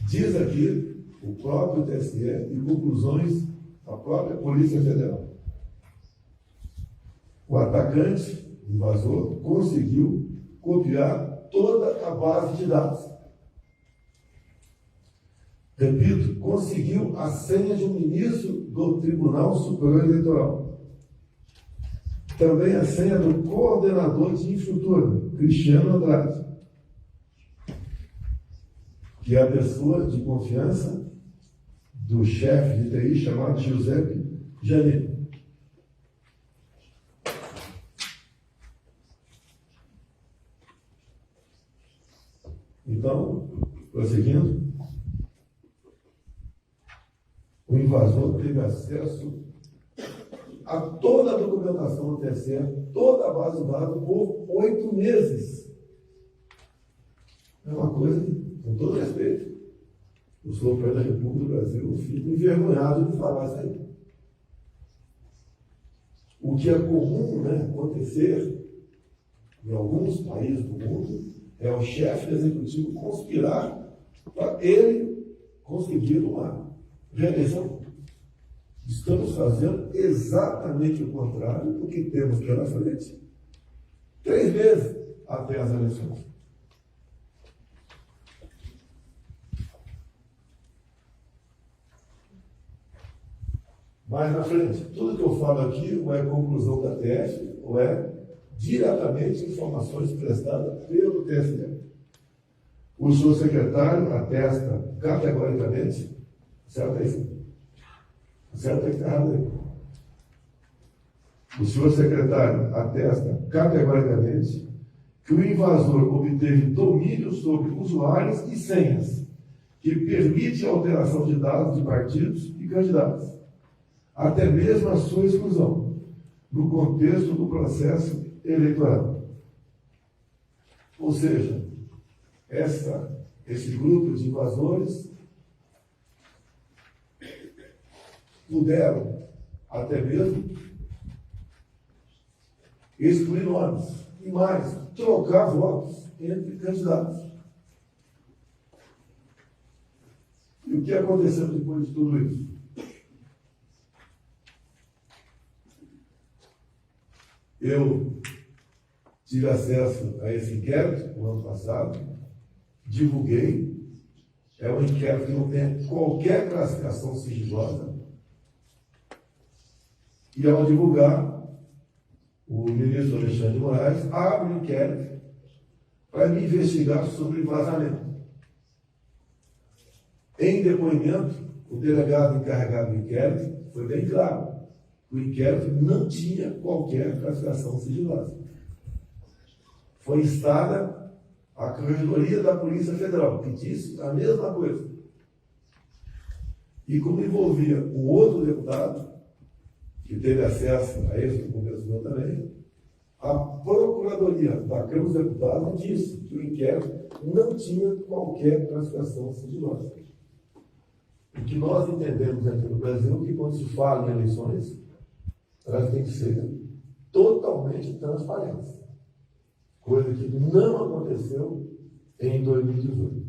Diz aqui o próprio TSE e conclusões da própria Polícia Federal. O atacante, o invasor, conseguiu copiar toda a base de dados. Repito, conseguiu a senha de um ministro do Tribunal Superior Eleitoral. Também a senha do coordenador de infraestrutura, Cristiano Andrade, que é a pessoa de confiança do chefe de TI chamado Giuseppe Janini. Então, prosseguindo, o invasor teve acesso a toda a documentação do TSE, toda a base de dados por 8 meses. É uma coisa que, com todo respeito, eu sou o presidente da República do Brasil, eu fico envergonhado de falar isso aí. O que é comum, né, acontecer em alguns países do mundo é o chefe executivo conspirar para ele conseguir uma reeleição. Estamos fazendo exatamente o contrário do que temos pela frente. 3 meses até as eleições. mais na frente. Tudo que eu falo aqui ou é conclusão da TF ou é diretamente informações prestadas pelo TSE. O senhor secretário atesta categoricamente, certo é isso? Certo é que está errado aí. O senhor secretário atesta categoricamente que o invasor obteve domínio sobre usuários e senhas, que permite a alteração de dados de partidos e candidatos, até mesmo a sua exclusão, no contexto do processo eleitoral. Ou seja, esse grupo de invasores puderam até mesmo excluir nomes e mais, trocar votos entre candidatos. E o que aconteceu depois de tudo isso? Eu tive acesso a esse inquérito no ano passado, divulguei. É um inquérito que não tem qualquer classificação sigilosa. E ao divulgar, o ministro Alexandre de Moraes abre um inquérito para me investigar sobre vazamento. Em depoimento, o delegado encarregado do inquérito foi bem claro. O inquérito não tinha qualquer classificação sigilosa. Foi instada a Corregedoria da Polícia Federal, que disse a mesma coisa. E como envolvia um outro deputado, que teve acesso a esse documento também, a Procuradoria da Câmara dos Deputados disse que o inquérito não tinha qualquer classificação sigilosa. O que nós entendemos aqui no Brasil é que quando se fala em eleições, elas têm que ser totalmente transparentes. Coisa que não aconteceu em 2018.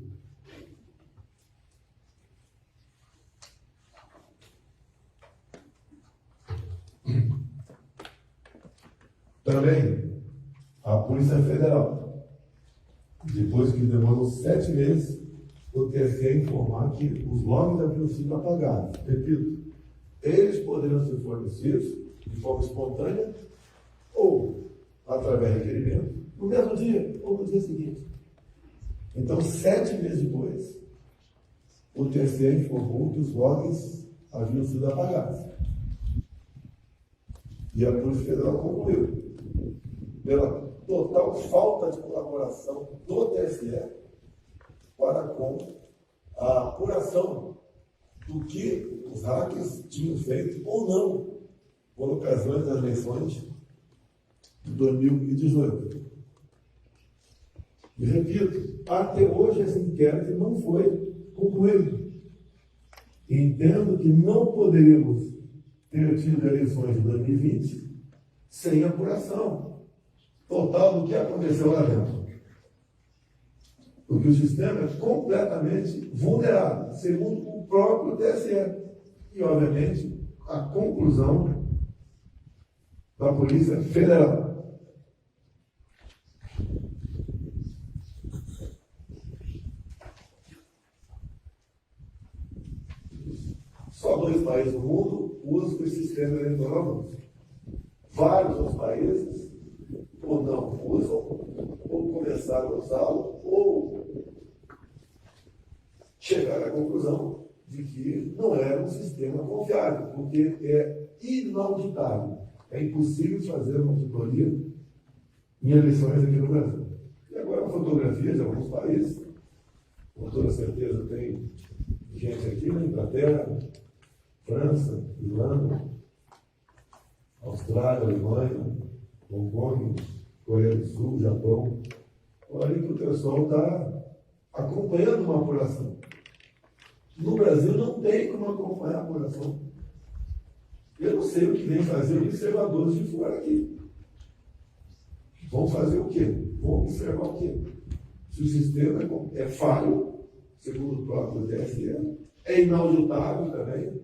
Também, a Polícia Federal, depois que demorou 7 meses, o TSE informar que os logs haviam sido apagados. Repito, eles poderiam ser fornecidos de forma espontânea ou através de requerimento, no mesmo dia ou no dia seguinte. Então, 7 meses depois, o TSE informou que os logs haviam sido apagados. E a Polícia Federal concluiu, pela total falta de colaboração do TSE para com a apuração do que os hackers tinham feito ou não por ocasiões das eleições de 2018. E repito, até hoje esse inquérito não foi concluído. Entendo que não poderíamos ter tido eleições de 2020 sem apuração total do que aconteceu lá dentro. Porque o sistema é completamente vulnerável, segundo o próprio TSE. E, obviamente, a conclusão da Polícia Federal. Só 2 países no mundo usam esse sistema eleitoral novo. Vários outros países ou não usam, ou começaram a usá-lo, ou chegaram à conclusão de que não era um sistema confiável, porque é inauditável. É impossível fazer uma auditoria em eleições aqui no Brasil. E agora a fotografia de alguns países, com toda certeza tem gente aqui na Inglaterra, França, Irlanda, Austrália, Alemanha, Hong Kong, Coreia do Sul, Japão. Olha que o pessoal está acompanhando uma apuração. No Brasil não tem como acompanhar a apuração. Eu não sei o que vem fazer os observadores de fora aqui. Vão fazer o quê? Vão observar o quê? Se o sistema é falho, segundo o próprio TSE, é inauditável também,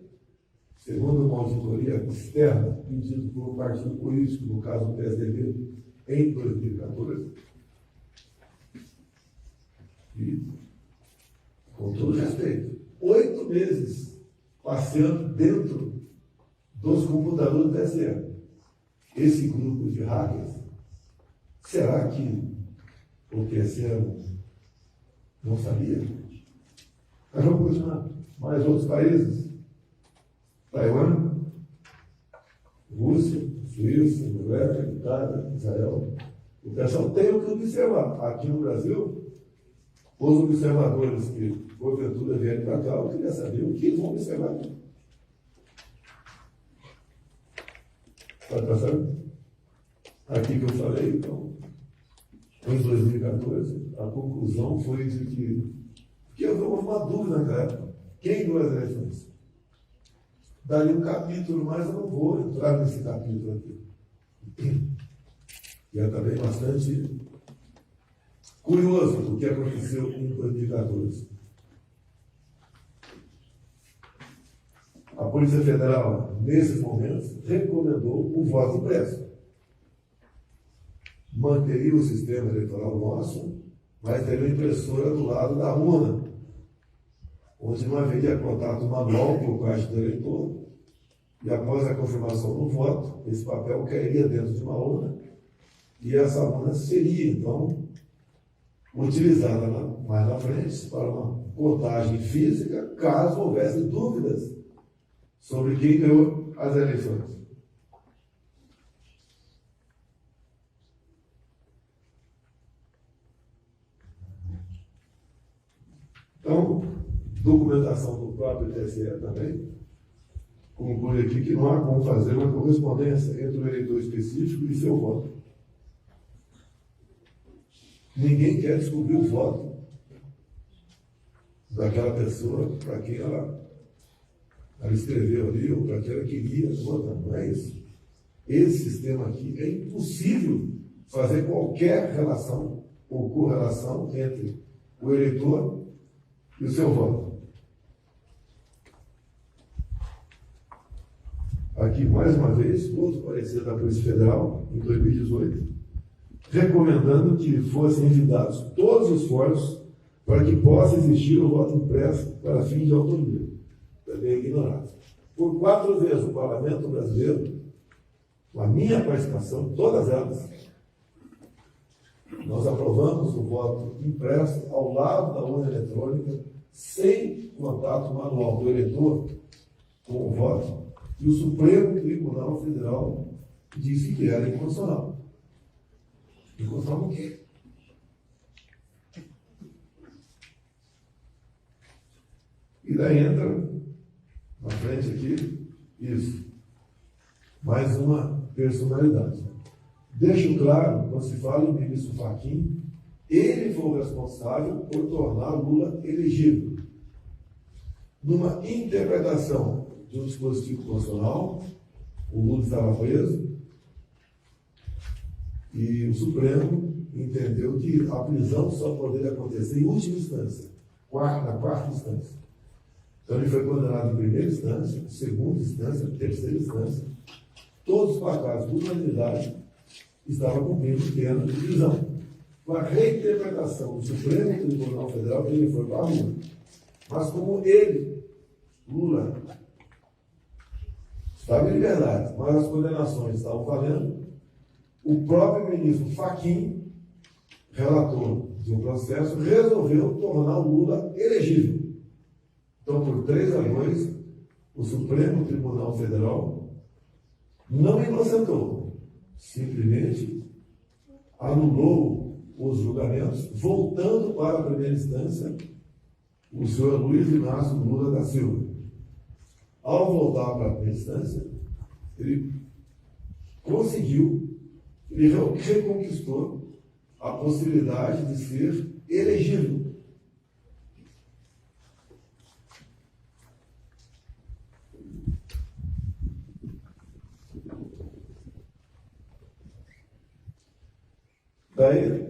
segundo uma auditoria externa, pedida por um partido político, no caso do PSDB, em 2014. E, com todo respeito, 8 meses passeando dentro dos computadores do TSE. Esse grupo de hackers, será que o TSE não sabia? Mas vamos continuar. Mais outros países? Taiwan, Rússia, Suíça, Noruega, Itália, Israel. O pessoal tem o que observar. Aqui no Brasil, os observadores que, porventura, vierem para cá, eu queria saber o que vão observar aqui. Está passando? Aqui que eu falei, então, em 2014, a conclusão foi de que houve uma dúvida naquela época. Quem ganhou as eleições? Daria um capítulo, mas eu não vou entrar nesse capítulo aqui. E é também bastante curioso o que aconteceu em 2014. A Polícia Federal, nesses momentos, recomendou o voto impresso. Manteria o sistema eleitoral nosso, mas teria uma impressora do lado da urna, onde não haveria contato manual por parte do eleitor, e após a confirmação do voto, esse papel cairia dentro de uma urna, e essa urna seria, então, utilizada mais na frente para uma contagem física, caso houvesse dúvidas sobre quem ganhou as eleições. Então, documentação do próprio TSE também conclui aqui que não há como fazer uma correspondência entre o eleitor específico e seu voto. Ninguém quer descobrir o voto daquela pessoa para quem ela escreveu ali ou para quem ela queria votar. Não é isso. Esse sistema aqui é impossível fazer qualquer relação ou correlação entre o eleitor e o seu voto. Aqui, mais uma vez, outro parecer da Polícia Federal, em 2018, recomendando que fossem enviados todos os esforços para que possa existir o voto impresso para fins de autonomia. Também ignorado. Por 4 vezes o Parlamento brasileiro, com a minha participação, todas elas, nós aprovamos o voto impresso ao lado da urna eletrônica, sem contato manual do eleitor com o voto, e o Supremo Tribunal Federal disse que era inconstitucional. Inconstitucional o quê? E daí entra na frente aqui, isso. Mais uma personalidade. Deixo claro, quando se fala em ministro Fachin, ele foi o responsável por tornar Lula elegível. Numa interpretação de um dispositivo constitucional, o Lula estava preso, e o Supremo entendeu que a prisão só poderia acontecer em última instância, na quarta instância. Então ele foi condenado em primeira instância, segunda instância, terceira instância. Todos os placados, por unanimidade, estavam cumprindo pena de prisão. Com a reinterpretação do Supremo Tribunal Federal, ele foi para a rua. Mas como ele, Lula, estava em liberdade, mas as condenações estavam valendo, o próprio ministro Fachin, relator de um processo, resolveu tornar o Lula elegível. Então, por 3-2, o Supremo Tribunal Federal não inocentou, simplesmente anulou os julgamentos, voltando para a primeira instância o senhor Luiz Inácio Lula da Silva. Ao voltar para a primeira instância, ele reconquistou a possibilidade de ser elegível. Daí,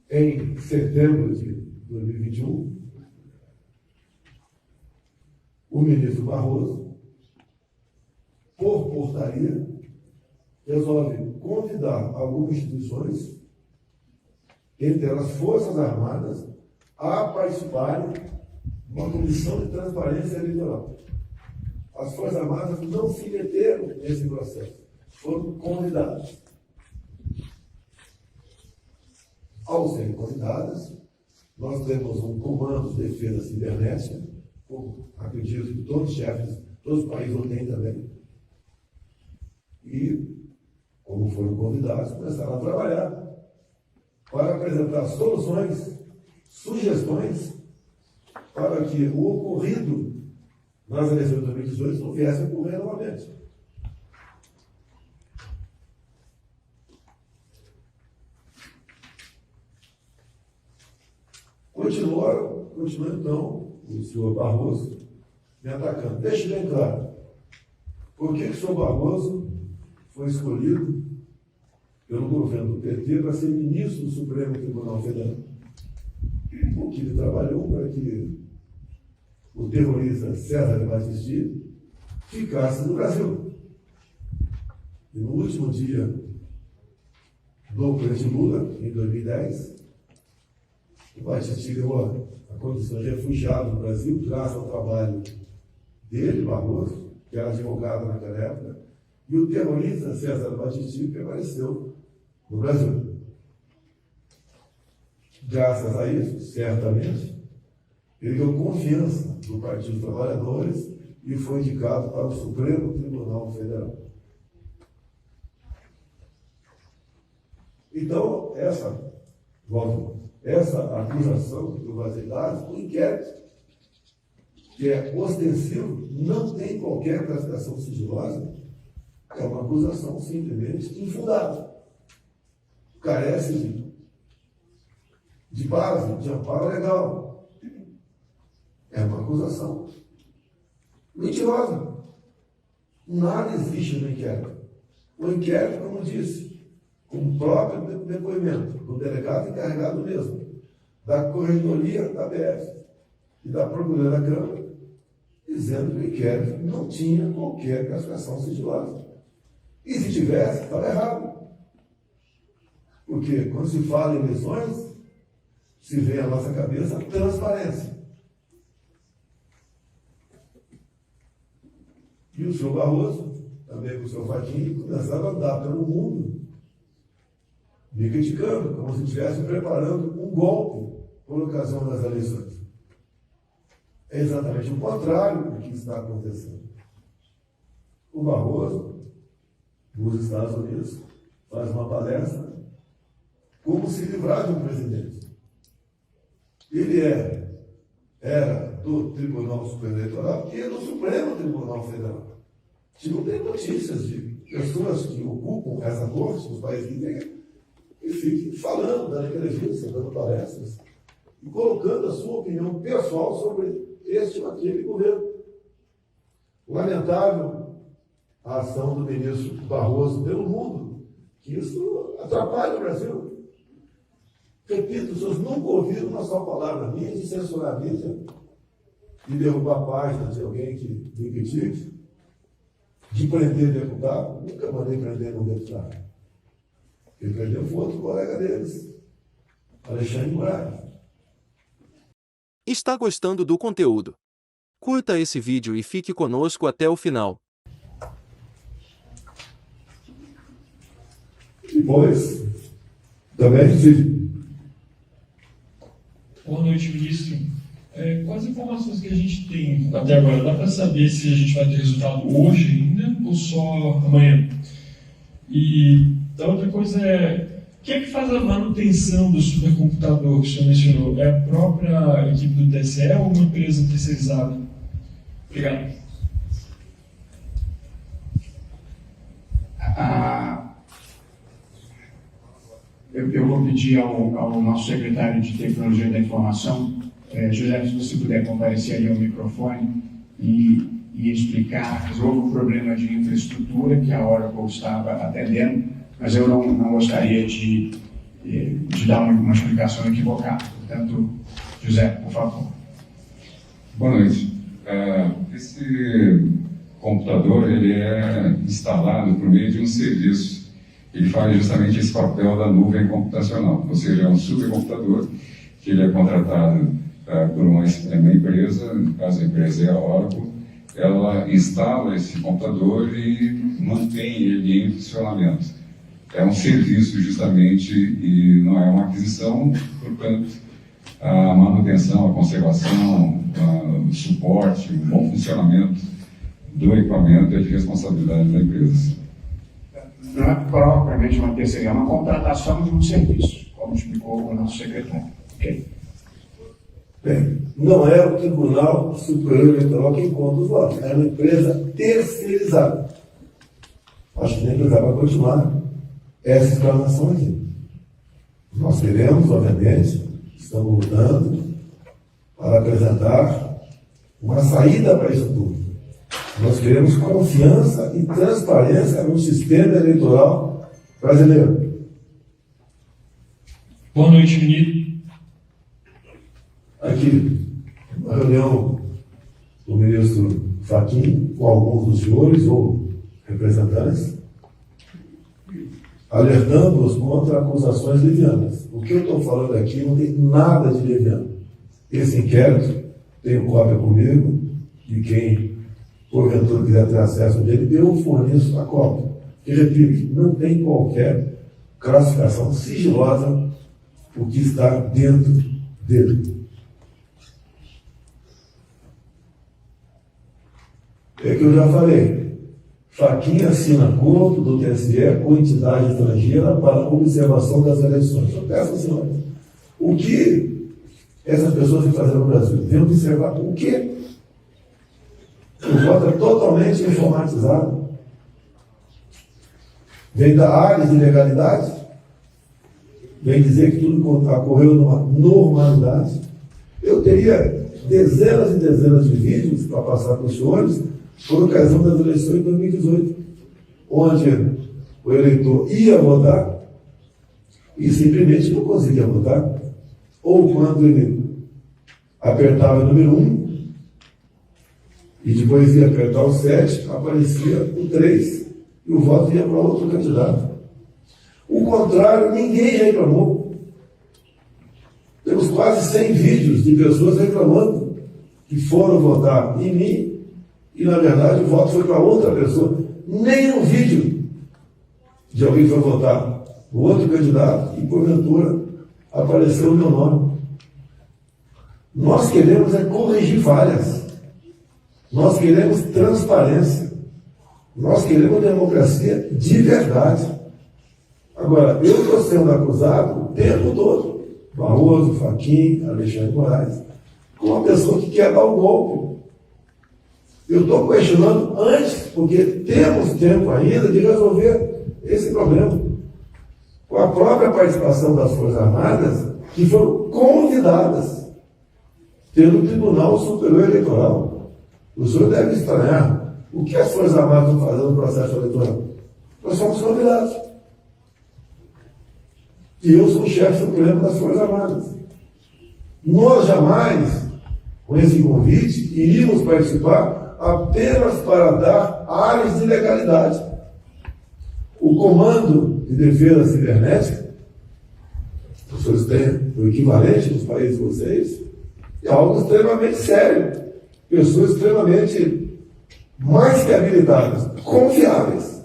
em setembro de 2021, o ministro Barroso, por portaria, resolve convidar algumas instituições, entre elas Forças Armadas, a participarem de uma comissão de transparência eleitoral. as Forças Armadas não se meteram nesse processo, foram convidadas. Ao serem convidadas, nós temos um comando de defesa cibernética, como acredito que todos os chefes, todos os países o têm também. E, como foram convidados, começaram a trabalhar para apresentar soluções, sugestões, para que o ocorrido nas eleições de 2018 não viesse a ocorrer novamente. Continua então o senhor Barroso me atacando. Deixe bem claro, por que o senhor Barroso foi escolhido pelo governo do PT para ser ministro do Supremo Tribunal Federal? Porque ele trabalhou para que o terrorista César Battisti ficasse no Brasil. E no último dia do presidente Lula, em 2010, o Battisti ganhou a condição de refugiado no Brasil, graças ao trabalho dele, Barroso, que era advogado naquela época, e o terrorista César Battisti permaneceu no Brasil. Graças a isso, certamente, ele deu confiança do Partido dos Trabalhadores e foi indicado para o Supremo Tribunal Federal. Então, essa acusação do Vazilidade, o inquérito, que é ostensivo, não tem qualquer classificação sigilosa, é uma acusação simplesmente infundada. Carece de base, de amparo legal. É uma acusação mentirosa. Nada existe no inquérito. O inquérito, como disse, com o próprio depoimento do delegado encarregado mesmo, da Corregedoria da BF e da Procuradoria da Câmara, dizendo que o inquérito não tinha qualquer classificação sigilosa. E se tivesse, estava errado. Porque quando se fala em eleições, se vê à nossa cabeça transparência. E o senhor Barroso, também com o senhor Fachin, começaram a andar pelo mundo me criticando, como se estivesse preparando um golpe por ocasião das eleições. É exatamente o contrário do que está acontecendo. O Barroso, nos Estados Unidos, faz uma palestra como se livrar de um presidente. Ele era do Tribunal Superior Eleitoral e do Supremo Tribunal Federal. A gente não tem notícias de pessoas que ocupam essa corte nos países que têm e fiquem falando, dando entrevistas, dando palestras e colocando a sua opinião pessoal sobre este ou aquele governo. Lamentável a ação do ministro Barroso pelo mundo, que isso atrapalha o Brasil. Repito, os senhores nunca ouviram uma só palavra minha de censurar a mídia, de derrubar a página de alguém que me critique, de prender deputado. Nunca mandei prender um deputado. Quem prendeu foi outro colega deles, Alexandre Moraes. Está gostando do conteúdo? Curta esse vídeo e fique conosco até o final. Depois, também tive. Boa noite, ministro. Com as informações que a gente tem até agora, dá para saber se a gente vai ter resultado hoje ainda ou só amanhã? E a outra coisa quem é que faz a manutenção do supercomputador que o senhor mencionou? É a própria equipe do TSE ou uma empresa terceirizada? Obrigado. Eu vou pedir ao nosso secretário de Tecnologia da Informação, José, se você puder comparecer ali ao microfone e explicar. Houve um problema de infraestrutura que a Oracle estava atendendo, mas eu não gostaria de dar uma explicação equivocada. Portanto, José, por favor. Boa noite. Esse computador ele é instalado por meio de um serviço. Ele faz justamente esse papel da nuvem computacional, ou seja, é um supercomputador que ele é contratado por uma empresa, no caso a empresa é a Oracle, ela instala esse computador e mantém ele em funcionamento. É um serviço, justamente, e não é uma aquisição, portanto, a manutenção, a conservação, o suporte, o bom funcionamento do equipamento é de responsabilidade da empresa. Não é propriamente uma terceira, é uma contratação de um serviço, como explicou o nosso secretário. Okay? Bem, não é o Tribunal Superior Eleitoral quem conta os votos, é uma empresa terceirizada. Acho que nem precisava continuar essa explanação aqui. Nós queremos, obviamente, estamos lutando para apresentar uma saída para isso tudo. Nós queremos confiança e transparência no sistema eleitoral brasileiro. Boa noite, ministro. Aqui, uma reunião do ministro Fachin com alguns dos senhores ou representantes, alertando-os contra acusações levianas. O que eu estou falando aqui não tem nada de leviano. Esse inquérito, tenho cópia comigo, de quem, porventura, quiser ter acesso dele, eu forneço a cópia. E repito, não tem qualquer classificação sigilosa o que está dentro dele. É que eu já falei. Fachin assina acordo do TSE com entidade estrangeira para observação das eleições. Eu peço aos senhores, o que essas pessoas vêm fazer no Brasil? Vêm observar o quê? O voto é totalmente informatizado. Vem da área de legalidade, vem dizer que tudo ocorreu numa normalidade. Eu teria dezenas e dezenas de vídeos para passar para os senhores por ocasião das eleições de 2018, onde o eleitor ia votar e simplesmente não conseguia votar, ou quando ele apertava o número 1 e depois ia apertar o 7, aparecia o 3 e o voto ia para outro candidato. O contrário, ninguém reclamou. Temos quase 100 vídeos de pessoas reclamando que foram votar em mim e, na verdade, o voto foi para outra pessoa. Nem um vídeo de alguém que foi votar o outro candidato e, porventura, apareceu o meu nome. Nós queremos é corrigir falhas. Nós queremos transparência. Nós queremos democracia de verdade. Agora, eu estou sendo acusado o tempo todo, Barroso, Fachin, Alexandre Moraes, como uma pessoa que quer dar o golpe. Eu estou questionando antes, porque temos tempo ainda de resolver esse problema. Com a própria participação das Forças Armadas, que foram convidadas pelo Tribunal Superior Eleitoral. O senhor deve estranhar o que as Forças Armadas estão fazendo no processo eleitoral. Nós somos convidados. E eu sou o chefe supremo das Forças Armadas. Nós jamais, com esse convite, iríamos participar apenas para dar áreas de legalidade. O Comando de Defesa Cibernética, os senhores têm o equivalente nos países de vocês, é algo extremamente sério. Pessoas extremamente mais que habilitadas, confiáveis.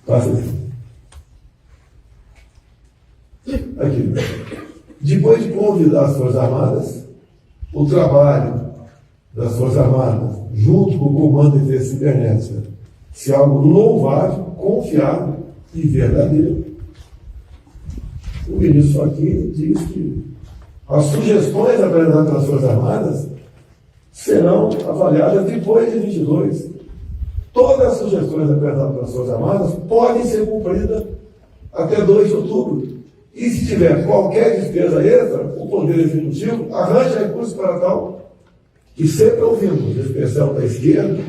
Passa aqui. Depois de convidar as Forças Armadas, o trabalho das Forças Armadas, junto com o Comando de Defesa Cibernética, se algo louvável, confiável e verdadeiro. O ministro Fachin diz que as sugestões apresentadas pelas Forças Armadas serão avaliadas depois de 22. Todas as sugestões apresentadas pelas Forças Armadas podem ser cumpridas até 2 de outubro. E se tiver qualquer despesa extra, o Poder Executivo arranja recursos para tal. E sempre ouvimos, em especial da esquerda,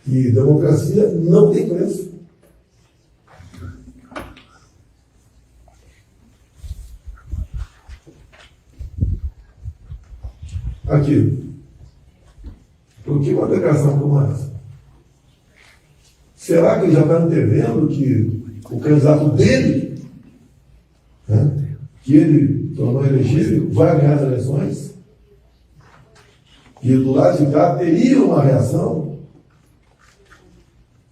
que democracia não tem preço. Aqui. Por que uma declaração como essa? Será que ele já está antevendo que o candidato dele, que ele tornou elegível, vai ganhar as eleições, e do lado de cá teria uma reação,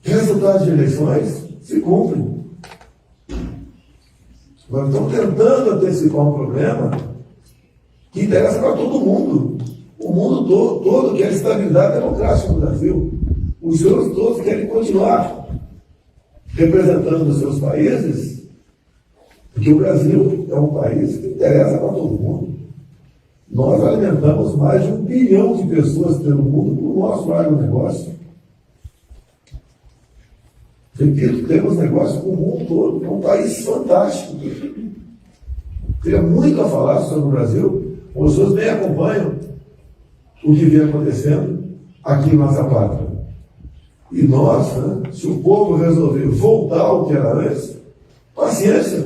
resultados de eleições se cumprem. Agora estão tentando antecipar um problema que interessa para todo mundo. O mundo todo quer estabilidade democrática no Brasil. Os senhores todos querem continuar representando os seus países, porque o Brasil é um país que interessa para todo mundo. Nós alimentamos mais de 1 bilhão de pessoas pelo mundo com o nosso agronegócio. Repito, temos negócio com o mundo todo. É um país fantástico. Teria muito a falar sobre o Brasil. Os senhores bem acompanham o que vem acontecendo aqui em nossa pátria. E nós, né, se o povo resolver voltar ao que era antes, paciência.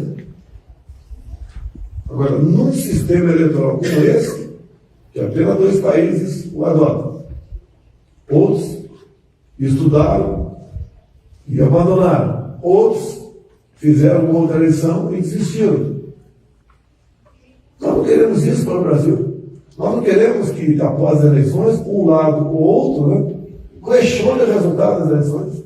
Agora, num sistema eleitoral como esse, que apenas 2 países o adotam, outros estudaram e abandonaram, outros fizeram uma outra eleição e desistiram. Nós não queremos isso para o Brasil. Nós não queremos que, após as eleições, um lado ou outro, né, questione o resultado das eleições.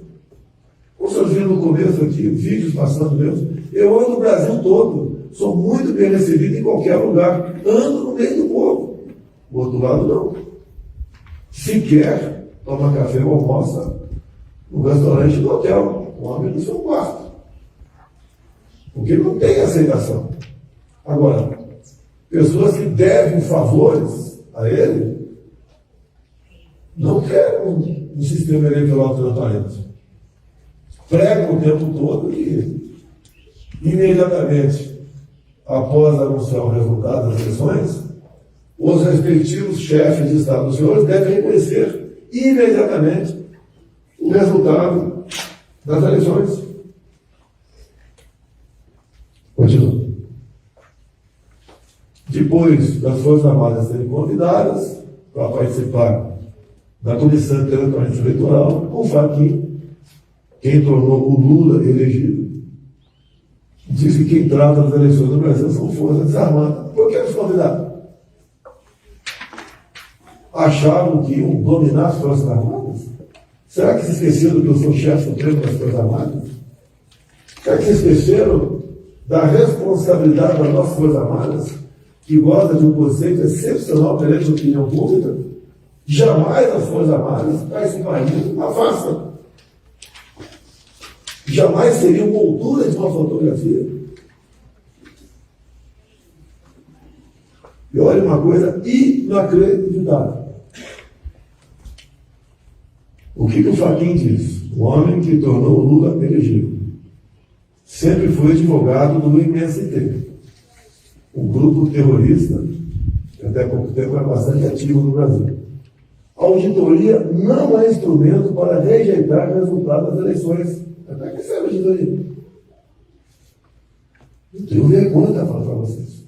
Como vocês viram no começo aqui, vídeos passando mesmo, eu ando no Brasil todo. Sou muito bem recebido em qualquer lugar. Ando no meio do povo. O outro lado, não. Sequer toma café ou almoça no restaurante do hotel. O homem no seu quarto. Porque não tem aceitação. Agora, pessoas que devem favores a ele não querem um sistema eleitoral transparente. Pregam o tempo todo e, imediatamente, após anunciar o resultado das eleições, os respectivos chefes de Estado dos senhores devem reconhecer imediatamente o resultado das eleições. Continua. Depois das Forças Armadas serem convidadas para participar da Comissão de Transparência Eleitoral, o Fachin, quem tornou o Lula elegível, diz que quem trata as eleições no Brasil são forças desarmadas. Por que nos convidaram? Achavam que iam dominar as Forças Armadas? Será que se esqueceram que eu sou chefe supremo das Forças Armadas? Será que se esqueceram da responsabilidade das nossas Forças Armadas, que gosta de um conceito excepcional perante a opinião pública? Jamais as Forças Armadas para esse país uma farsa. Jamais seriam moldura de uma fotografia. E olha uma coisa inacreditável. O que o Fachin diz? O homem que tornou o Lula elegível sempre foi advogado do MST, um grupo terrorista que até pouco tempo era bastante ativo no Brasil. A auditoria não é instrumento para rejeitar o resultado das eleições. Até que serve a auditoria. Eu tenho vergonha de falar para vocês.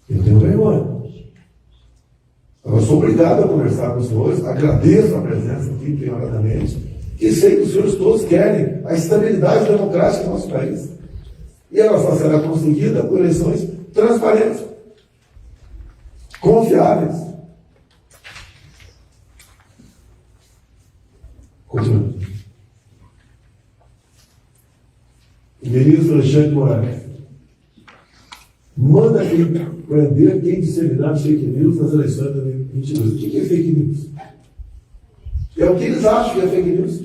Eu tenho vergonha. Eu sou obrigado a conversar com os senhores, agradeço a presença aqui, prioritariamente, e sei que os senhores todos querem a estabilidade democrática do nosso país. E ela só será conseguida por eleições transparentes, confiáveis. Continua. O ministro Alexandre de Moraes manda prender quem disseminar fake news nas eleições de 2022. O que é fake news? É o que eles acham que é fake news.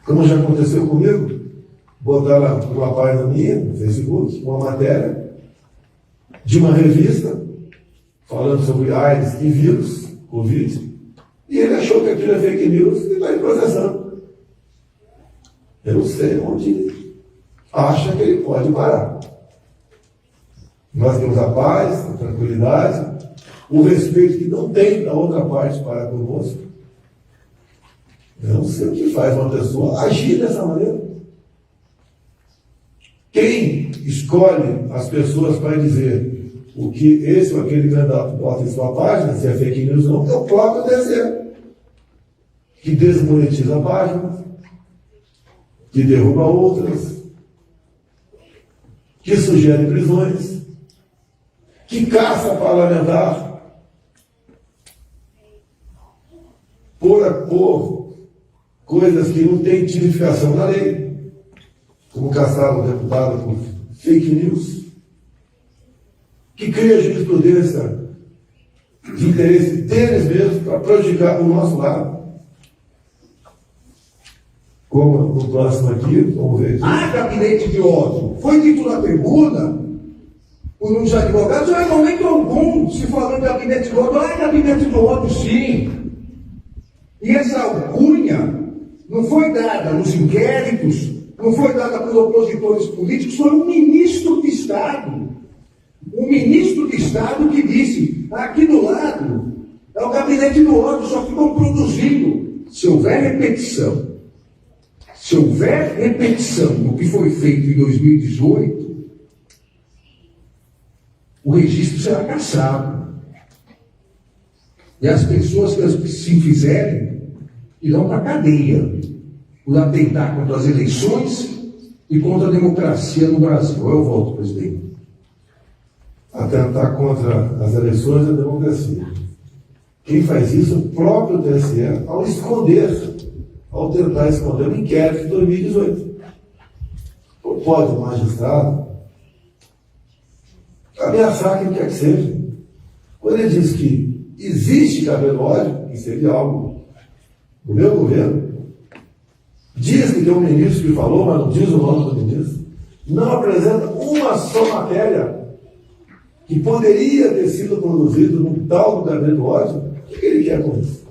Como já aconteceu comigo, botaram uma página minha no Facebook, uma matéria de uma revista falando sobre AIDS e vírus, Covid, e ele achou que aquilo é fake news e está em processando. Eu não sei onde acha que ele pode parar. Nós temos a paz, a tranquilidade, o respeito que não tem da outra parte para conosco. Eu não sei o que faz uma pessoa agir dessa maneira. Quem escolhe as pessoas para dizer o que esse ou aquele candidato bota em sua página, se é fake news ou não, é o próprio TSE, que desmonetiza a página, que derruba outras. que sugere prisões, que caça parlamentar por coisas que não têm tipificação na lei, como caçar o deputado por fake news, que cria jurisprudência de interesse deles mesmos para prejudicar o nosso lado. Como no próximo aqui, vamos ver aqui. Gabinete de ódio. Foi dito na tribuna por uns advogados, em momento algum se falou em gabinete de ódio. Gabinete de ódio, sim. E essa alcunha não foi dada nos inquéritos, não foi dada por opositores políticos, foi um ministro de Estado. Um ministro de Estado que disse, aqui do lado é o gabinete do ódio, só ficam produzindo. Se houver repetição do que foi feito em 2018, o registro será cassado. E as pessoas que se fizerem irão para a cadeia por atentar contra as eleições e contra a democracia no Brasil. Eu volto, presidente. Atentar contra as eleições e a democracia. Quem faz isso é o próprio TSE, ao tentar esconder o inquérito de 2018. Pode o magistrado ameaçar quem quer que seja. Quando ele diz que existe cabelo ódio, que seria algo do meu governo, diz que tem um ministro que falou, mas não diz o nome do ministro, não apresenta uma só matéria que poderia ter sido produzido no tal do gabinete do ódio. O que ele quer com isso?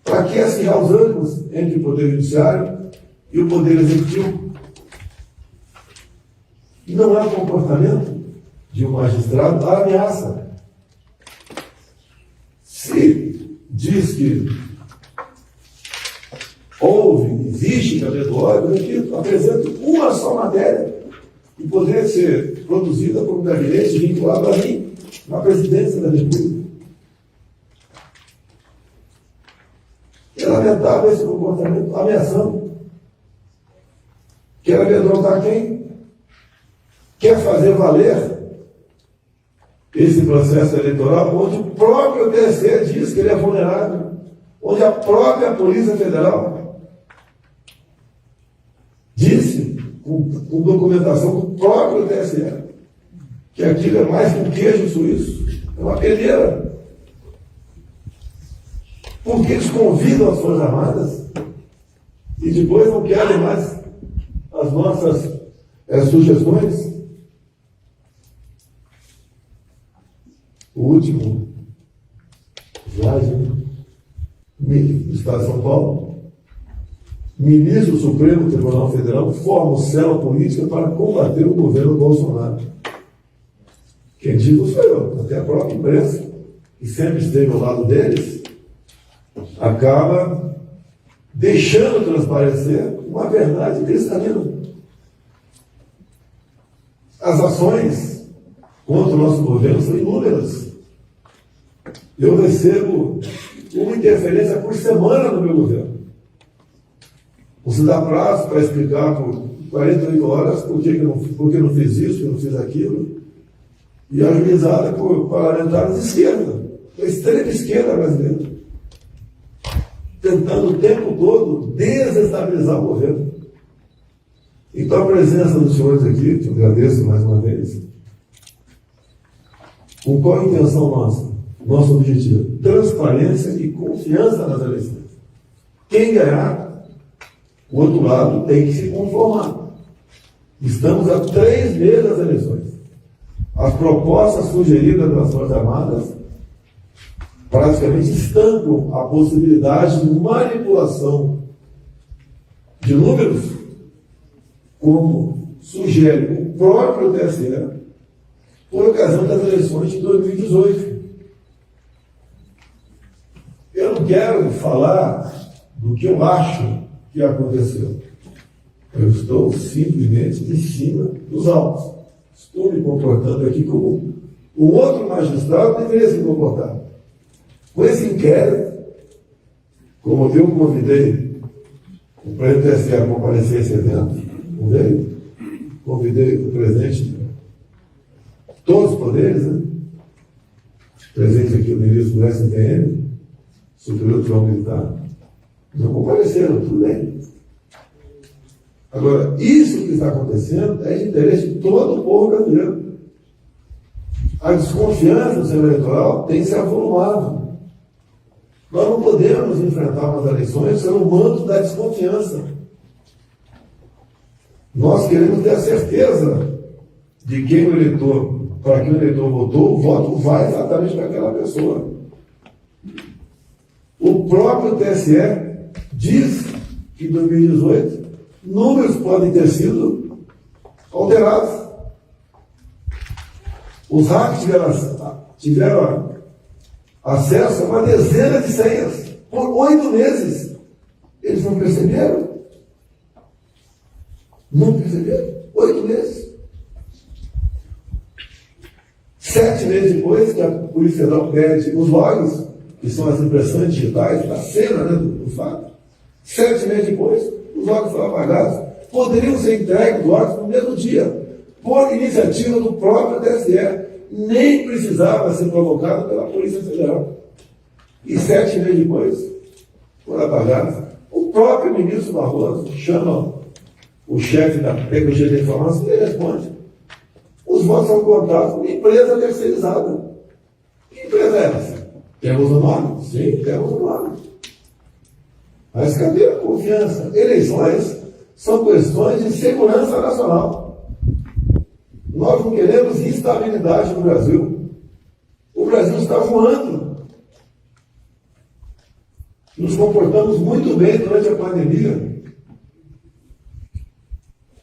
Para que acirrar os ânimos entre o Poder Judiciário e o Poder Executivo? E não é o comportamento de um magistrado a ameaça. Se diz que existe gabinete do ódio, eu apresento uma só matéria que poderia ser produzida por um gabinete vinculado a mim, na presidência da República. É lamentável esse comportamento, ameaçando. Quer amedrontar quem? Quer fazer valer esse processo eleitoral, onde o próprio TSE diz que ele é vulnerável, onde a própria Polícia Federal disse, com documentação do próprio TSE, que aquilo é mais que um queijo suíço, é uma peneira. Porque eles convidam as Forças Armadas e depois não querem mais as nossas sugestões. O último slide do Estado de São Paulo. Ministro do Supremo Tribunal Federal forma célula política para combater o governo Bolsonaro. Quem diz não sou eu, até a própria imprensa, que sempre esteve ao lado deles, acaba deixando transparecer uma verdade cristalina. As ações contra o nosso governo são inúmeras. Eu recebo uma interferência por semana no meu governo. Você dá prazo para explicar por 48 horas por que não fiz isso, que não fiz aquilo. E ajuizada por parlamentares de esquerda, da extrema esquerda brasileira, tentando o tempo todo desestabilizar o governo. Então a presença dos senhores aqui, que eu agradeço mais uma vez, com qual a intenção nossa? Nosso objetivo: transparência e confiança nas eleições. Quem ganhar, o outro lado tem que se conformar. Estamos há 3 meses das eleições. As propostas sugeridas pelas Forças Armadas praticamente estampam a possibilidade de manipulação de números, como sugere o próprio TSE, por ocasião das eleições de 2018. Eu não quero falar do que eu acho que aconteceu. Eu estou simplesmente em cima dos autos. Estou me comportando aqui como o outro magistrado deveria se comportar. Com esse inquérito, como eu convidei o presidente do TSE a comparecer a esse evento, não veio, convidei o presidente, todos os poderes, né? Presente aqui o ministro do STM, Superior Tribunal Militar, não compareceram, tudo bem. Agora, isso que está acontecendo é de interesse de todo o povo brasileiro. A desconfiança do sistema eleitoral tem se avolumado. Nós não podemos enfrentar umas eleições sendo o manto da desconfiança. Nós queremos ter a certeza de quem o eleitor, para quem o eleitor votou, o voto vai exatamente para aquela pessoa. O próprio TSE diz que em 2018 números podem ter sido alterados. Os hackers tiveram acesso a uma dezena de senhas por 8 meses. Eles não perceberam? Não perceberam? 8 meses. 7 meses depois que a Polícia Federal pede os logs, que são as impressões digitais da cena, né, do fato, 7 meses depois, os logs foram apagados. Poderiam ser entregues os logs no mesmo dia, por iniciativa do próprio TSE. Nem precisava ser provocado pela Polícia Federal. E 7 meses depois, foram apagados. O próprio ministro Barroso chama o chefe da tecnologia da informação e ele responde. Os votos são contados por empresa terceirizada. Que empresa é essa? Temos o nome? Sim, temos o nome. Mas cadê a confiança? Eleições são questões de segurança nacional. Nós não queremos instabilidade no Brasil. O Brasil está voando. Nos comportamos muito bem durante a pandemia.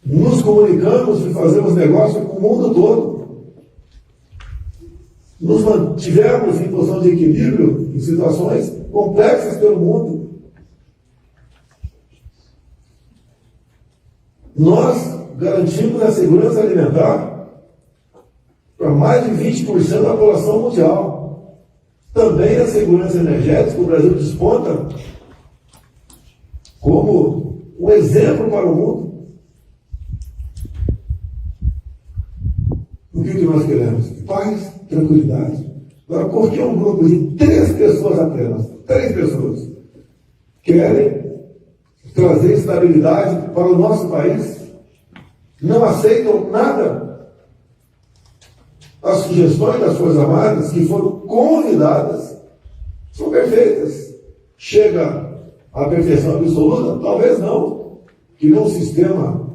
Nos comunicamos e fazemos negócio com o mundo todo. Nos mantivemos em posição de equilíbrio em situações complexas pelo mundo. Nós garantimos a segurança alimentar para mais de 20% da população mundial. Também a segurança energética, o Brasil desponta como um exemplo para o mundo. O que nós queremos? Paz, tranquilidade. Agora, por que um grupo de 3 pessoas apenas, 3 pessoas, querem trazer estabilidade para o nosso país? Não aceitam nada? As sugestões das Forças Armadas que foram convidadas são perfeitas. Chega à perfeição absoluta? Talvez não. Que num sistema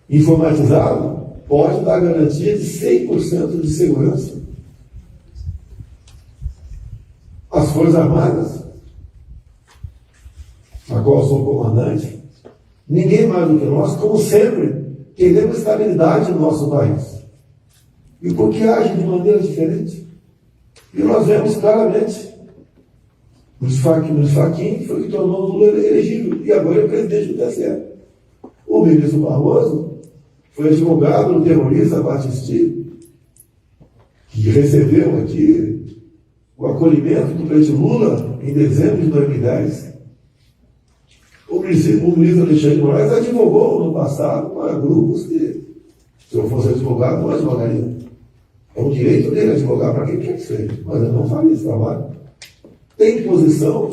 informatizado pode dar garantia de 100% de segurança. As Forças Armadas, a qual sou comandante, ninguém mais do que nós, como sempre, queremos estabilidade no nosso país. E por que agem de maneira diferente? E nós vemos claramente Luiz Fachin, que foi o que tornou o Lula elegível, e agora é presidente do TSE. O ministro Barroso foi advogado do terrorista Battisti, que recebeu aqui o acolhimento do presidente Lula em dezembro de 2010. O ministro Alexandre de Moraes advogou no passado para grupos que, se eu fosse advogado, não advogaria. É o direito dele advogar para quem quer que seja, mas eu não faria esse trabalho. Tem posição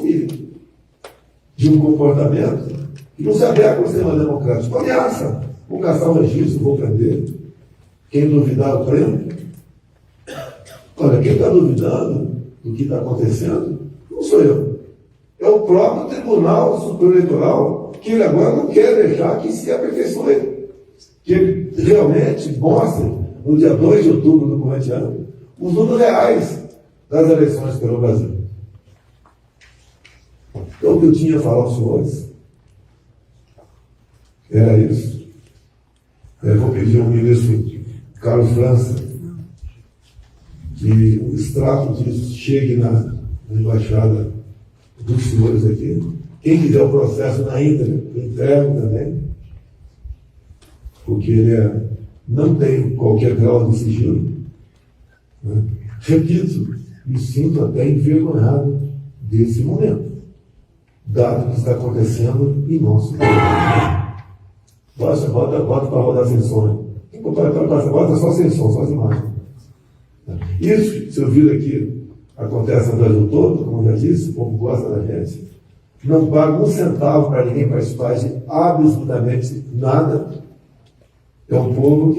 de um comportamento que não se adequa ao sistema democrático. Ameaça. Vou caçar o registro, vou prender. Quem duvidar, o prêmio. Olha, quem está duvidando do que está acontecendo, não sou eu. É o próprio Tribunal Superior Eleitoral, que ele agora não quer deixar que se aperfeiçoe. Que ele realmente mostre, no dia 2 de outubro do corrente ano, os números reais das eleições pelo Brasil. Então, o que eu tinha a falar aos senhores era isso. Eu vou pedir ao ministro Carlos França que o extrato disso chegue na embaixada dos senhores aqui. Quem quiser o processo na íntegra, eu entrego também, porque ele não tem qualquer grau de sigilo. Né? Repito, me sinto até envergonhado desse momento. dado o que está acontecendo em nosso país. Bota para rodar sem som. Bota só sem som, só as imagens. Isso, se eu vir aqui, acontece no Brasil todo, como eu já disse, o povo gosta da gente. Não paga um centavo para ninguém participar de absolutamente nada. É um povo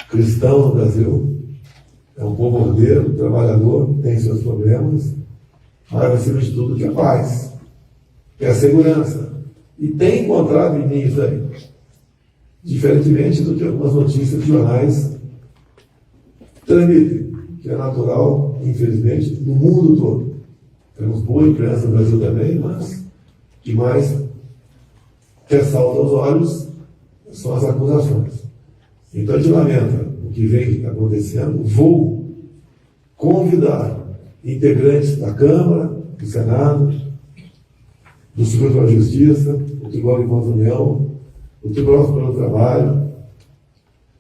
cristão no Brasil, é um povo ordeiro, trabalhador, tem seus problemas, mas acima de tudo quer paz, quer segurança. E tem encontrado em mim isso aí. Diferentemente do que algumas notícias de jornais transmitem, que é natural, infelizmente, no mundo todo. Temos boa imprensa no Brasil também, mas o que mais ressalta aos olhos são as acusações. Então, a gente lamenta o que vem acontecendo. Vou convidar integrantes da Câmara, do Senado, do Supremo Tribunal de Justiça, do Tribunal de Contas da União, do Tribunal Superior do Trabalho,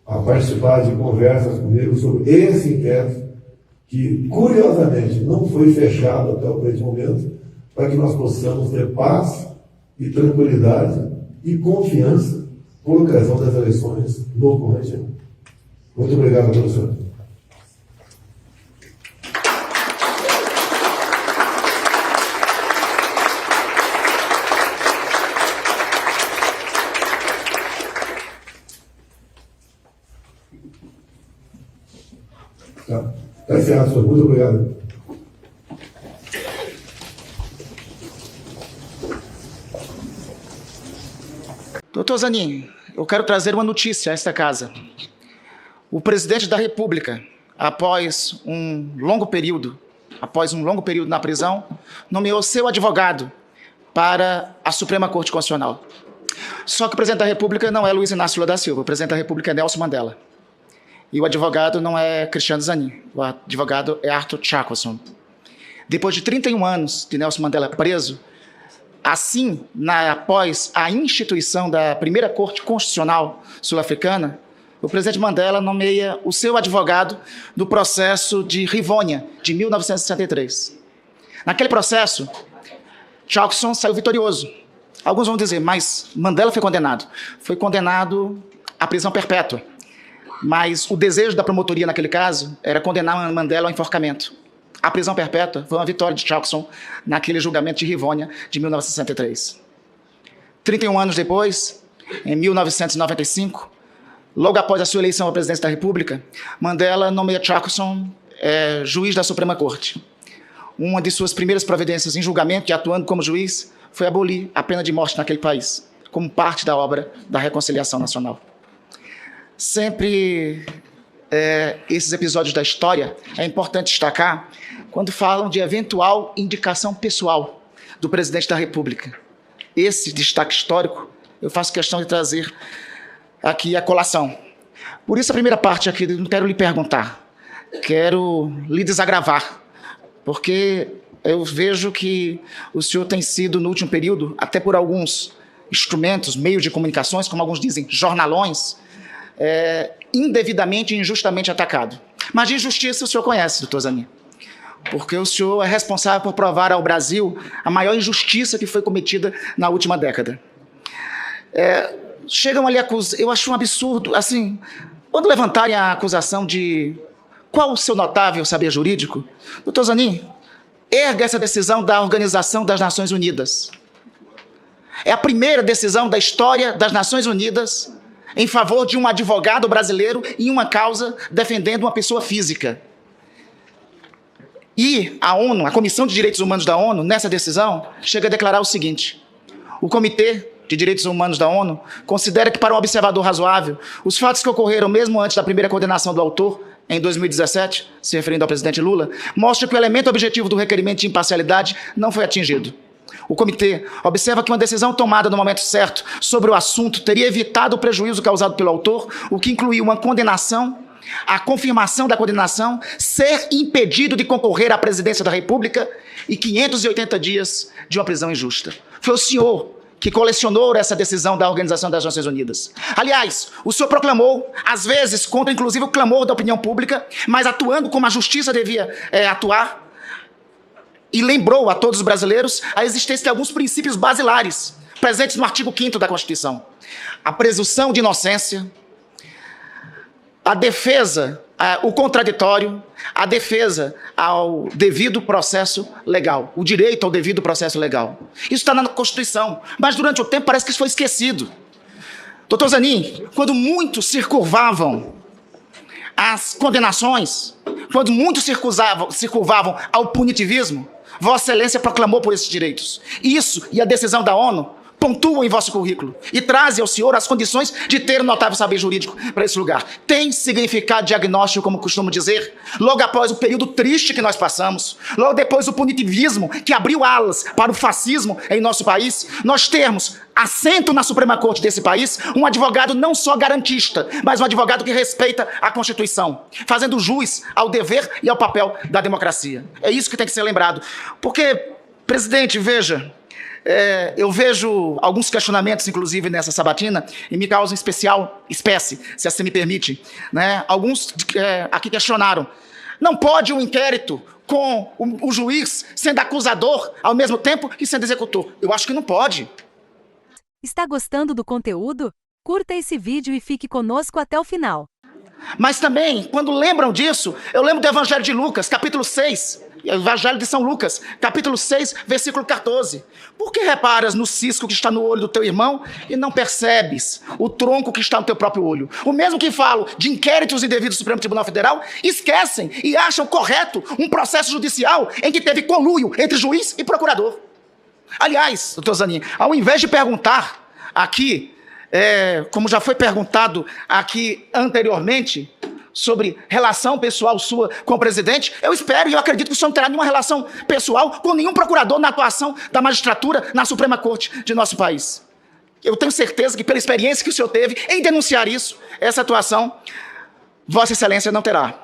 a participar de conversas comigo sobre esse inquérito, que, curiosamente, não foi fechado até o presente momento, para que nós possamos ter paz e tranquilidade e confiança por ocasião das eleições no corrente ano. Muito obrigado a todos, senhor. Está encerrado, senhor. Muito obrigado. Doutor Zanin, eu quero trazer uma notícia a esta casa. O presidente da República, após um longo período na prisão, nomeou seu advogado para a Suprema Corte Constitucional. Só que o presidente da República não é Luiz Inácio Lula da Silva, o presidente da República é Nelson Mandela. E o advogado não é Cristiano Zanin, o advogado é Arthur Chascosson. Depois de 31 anos de Nelson Mandela preso, assim, após a instituição da primeira Corte Constitucional sul-africana, o presidente Mandela nomeia o seu advogado no processo de Rivônia, de 1963. Naquele processo, Chascosson saiu vitorioso. Alguns vão dizer, mas Mandela foi condenado. Foi condenado à prisão perpétua. Mas o desejo da promotoria naquele caso era condenar Mandela ao enforcamento. A prisão perpétua foi uma vitória de Chascosson naquele julgamento de Rivônia de 1963. 31 anos depois, em 1995, logo após a sua eleição à presidência da República, Mandela nomeia Chascosson juiz da Suprema Corte. Uma de suas primeiras providências em julgamento e atuando como juiz foi abolir a pena de morte naquele país, como parte da obra da reconciliação nacional. Sempre esses episódios da história é importante destacar quando falam de eventual indicação pessoal do presidente da República. Esse destaque histórico eu faço questão de trazer aqui a colação. Por isso a primeira parte aqui, eu não quero lhe perguntar, quero lhe desagravar, porque eu vejo que o senhor tem sido, no último período, até por alguns instrumentos, meios de comunicações, como alguns dizem, jornalões, indevidamente e injustamente atacado. Mas de injustiça o senhor conhece, doutor Zanin, porque o senhor é responsável por provar ao Brasil a maior injustiça que foi cometida na última década. Chegam ali eu acho um absurdo, assim, quando levantarem a acusação de qual o seu notável saber jurídico, doutor Zanin, erga essa decisão da Organização das Nações Unidas. É a primeira decisão da história das Nações Unidas em favor de um advogado brasileiro em uma causa defendendo uma pessoa física. E a ONU, a Comissão de Direitos Humanos da ONU, nessa decisão, chega a declarar o seguinte: o Comitê de Direitos Humanos da ONU considera que, para um observador razoável, os fatos que ocorreram mesmo antes da primeira condenação do autor, em 2017, se referindo ao presidente Lula, mostram que o elemento objetivo do requerimento de imparcialidade não foi atingido. O comitê observa que uma decisão tomada no momento certo sobre o assunto teria evitado o prejuízo causado pelo autor, o que incluiu uma condenação, a confirmação da condenação, ser impedido de concorrer à presidência da República e 580 dias de uma prisão injusta. Foi o senhor que colecionou essa decisão da Organização das Nações Unidas. Aliás, o senhor proclamou, às vezes, contra inclusive o clamor da opinião pública, mas atuando como a justiça devia atuar, e lembrou a todos os brasileiros a existência de alguns princípios basilares presentes no artigo 5º da Constituição. A presunção de inocência, a defesa, o contraditório, a defesa ao devido processo legal, o direito ao devido processo legal. Isso está na Constituição, mas durante o tempo parece que isso foi esquecido. Doutor Zanin, quando muitos se curvavam às condenações, quando muitos se curvavam ao punitivismo, Vossa Excelência proclamou por esses direitos. Isso e a decisão da ONU pontuam em vosso currículo e trazem ao senhor as condições de ter um notável saber jurídico para esse lugar. Tem significado diagnóstico, como costumo dizer, logo após o período triste que nós passamos, logo depois do punitivismo que abriu alas para o fascismo em nosso país, nós termos assento na Suprema Corte desse país um advogado não só garantista, mas um advogado que respeita a Constituição, fazendo jus ao dever e ao papel da democracia. É isso que tem que ser lembrado. Porque, presidente, veja, eu vejo alguns questionamentos, inclusive, nessa sabatina, e me causam espécie, se assim me permite. Né? Alguns aqui questionaram. Não pode um inquérito com o juiz sendo acusador ao mesmo tempo que sendo executor. Eu acho que não pode. Está gostando do conteúdo? Curta esse vídeo e fique conosco até o final. Mas também, quando lembram disso, eu lembro do Evangelho de Lucas, capítulo 6, Evangelho de São Lucas, capítulo 6, versículo 14. Por que reparas no cisco que está no olho do teu irmão e não percebes o tronco que está no teu próprio olho? O mesmo que falo de inquéritos indevidos do Supremo Tribunal Federal, esquecem e acham correto um processo judicial em que teve conluio entre juiz e procurador. Aliás, doutor Zanin, ao invés de perguntar aqui, como já foi perguntado aqui anteriormente, sobre relação pessoal sua com o presidente, eu espero e eu acredito que o senhor não terá nenhuma relação pessoal com nenhum procurador na atuação da magistratura na Suprema Corte de nosso país. Eu tenho certeza que, pela experiência que o senhor teve em denunciar isso, essa atuação, Vossa Excelência não terá.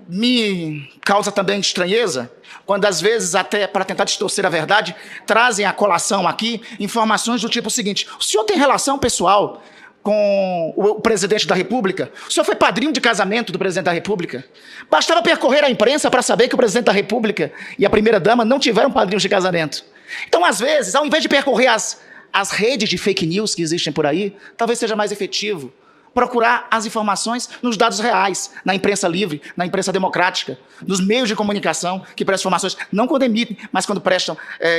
Me causa também estranheza quando, às vezes, até para tentar distorcer a verdade, trazem à colação aqui informações do tipo seguinte: o senhor tem relação pessoal com o presidente da República? O senhor foi padrinho de casamento do presidente da República? Bastava percorrer a imprensa para saber que o presidente da República e a primeira-dama não tiveram padrinhos de casamento. Então, às vezes, ao invés de percorrer as redes de fake news que existem por aí, talvez seja mais efetivo procurar as informações nos dados reais, na imprensa livre, na imprensa democrática, nos meios de comunicação que prestam informações, não quando emitem, mas quando prestam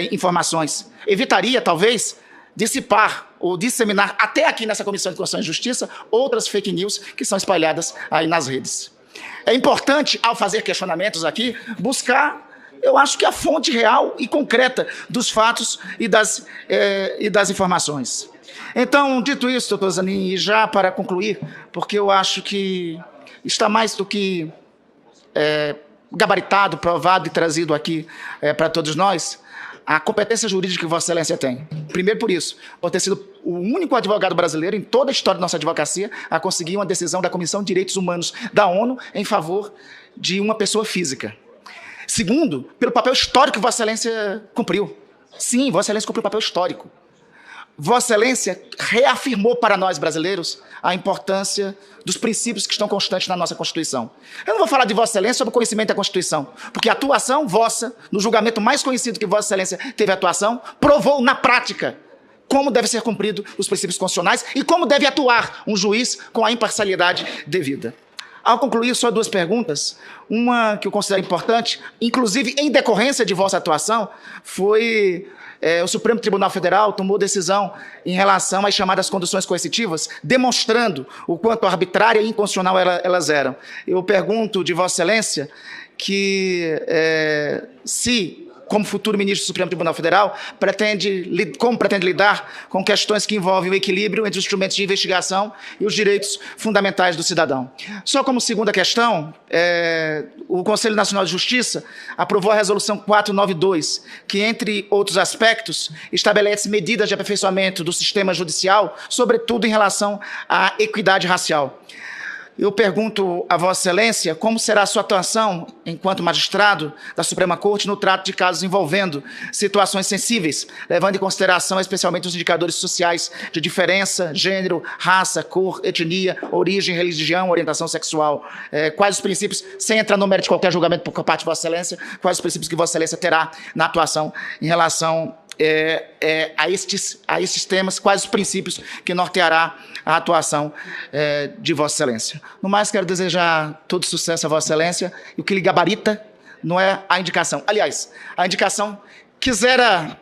informações. Evitaria, talvez, dissipar ou disseminar, até aqui nessa Comissão de Constituição e Justiça, outras fake news que são espalhadas aí nas redes. É importante, ao fazer questionamentos aqui, buscar, eu acho que a fonte real e concreta dos fatos e das informações. Então, dito isso, doutor Zanin, e já para concluir, porque eu acho que está mais do que gabaritado, provado e trazido aqui para todos nós, a competência jurídica que Vossa Excelência tem. Primeiro por isso, por ter sido o único advogado brasileiro em toda a história da nossa advocacia a conseguir uma decisão da Comissão de Direitos Humanos da ONU em favor de uma pessoa física. Segundo, pelo papel histórico que Vossa Excelência cumpriu. Sim, Vossa Excelência cumpriu o papel histórico. Vossa Excelência reafirmou para nós brasileiros a importância dos princípios que estão constantes na nossa Constituição. Eu não vou falar de Vossa Excelência sobre o conhecimento da Constituição, porque a atuação vossa, no julgamento mais conhecido que Vossa Excelência teve atuação, provou na prática como deve ser cumprido os princípios constitucionais e como deve atuar um juiz com a imparcialidade devida. Ao concluir, só duas perguntas. Uma que eu considero importante, inclusive em decorrência de vossa atuação, foi o Supremo Tribunal Federal tomou decisão em relação às chamadas conduções coercitivas, demonstrando o quanto arbitrária e inconstitucional elas eram. Eu pergunto de Vossa Excelência que se, como futuro ministro do Supremo Tribunal Federal, como pretende lidar com questões que envolvem o equilíbrio entre os instrumentos de investigação e os direitos fundamentais do cidadão. Só como segunda questão, o Conselho Nacional de Justiça aprovou a Resolução 492, que, entre outros aspectos, estabelece medidas de aperfeiçoamento do sistema judicial, sobretudo em relação à equidade racial. Eu pergunto a Vossa Excelência como será a sua atuação enquanto magistrado da Suprema Corte no trato de casos envolvendo situações sensíveis, levando em consideração especialmente os indicadores sociais de diferença, gênero, raça, cor, etnia, origem, religião, orientação sexual. Quais os princípios, sem entrar no mérito de qualquer julgamento por parte de Vossa Excelência, quais os princípios que Vossa Excelência terá na atuação em relação a estes temas, quais os princípios que norteará a atuação de Vossa Excelência. No mais, quero desejar todo sucesso a Vossa Excelência, e o que lhe gabarita não é a indicação. Aliás, a indicação, quisera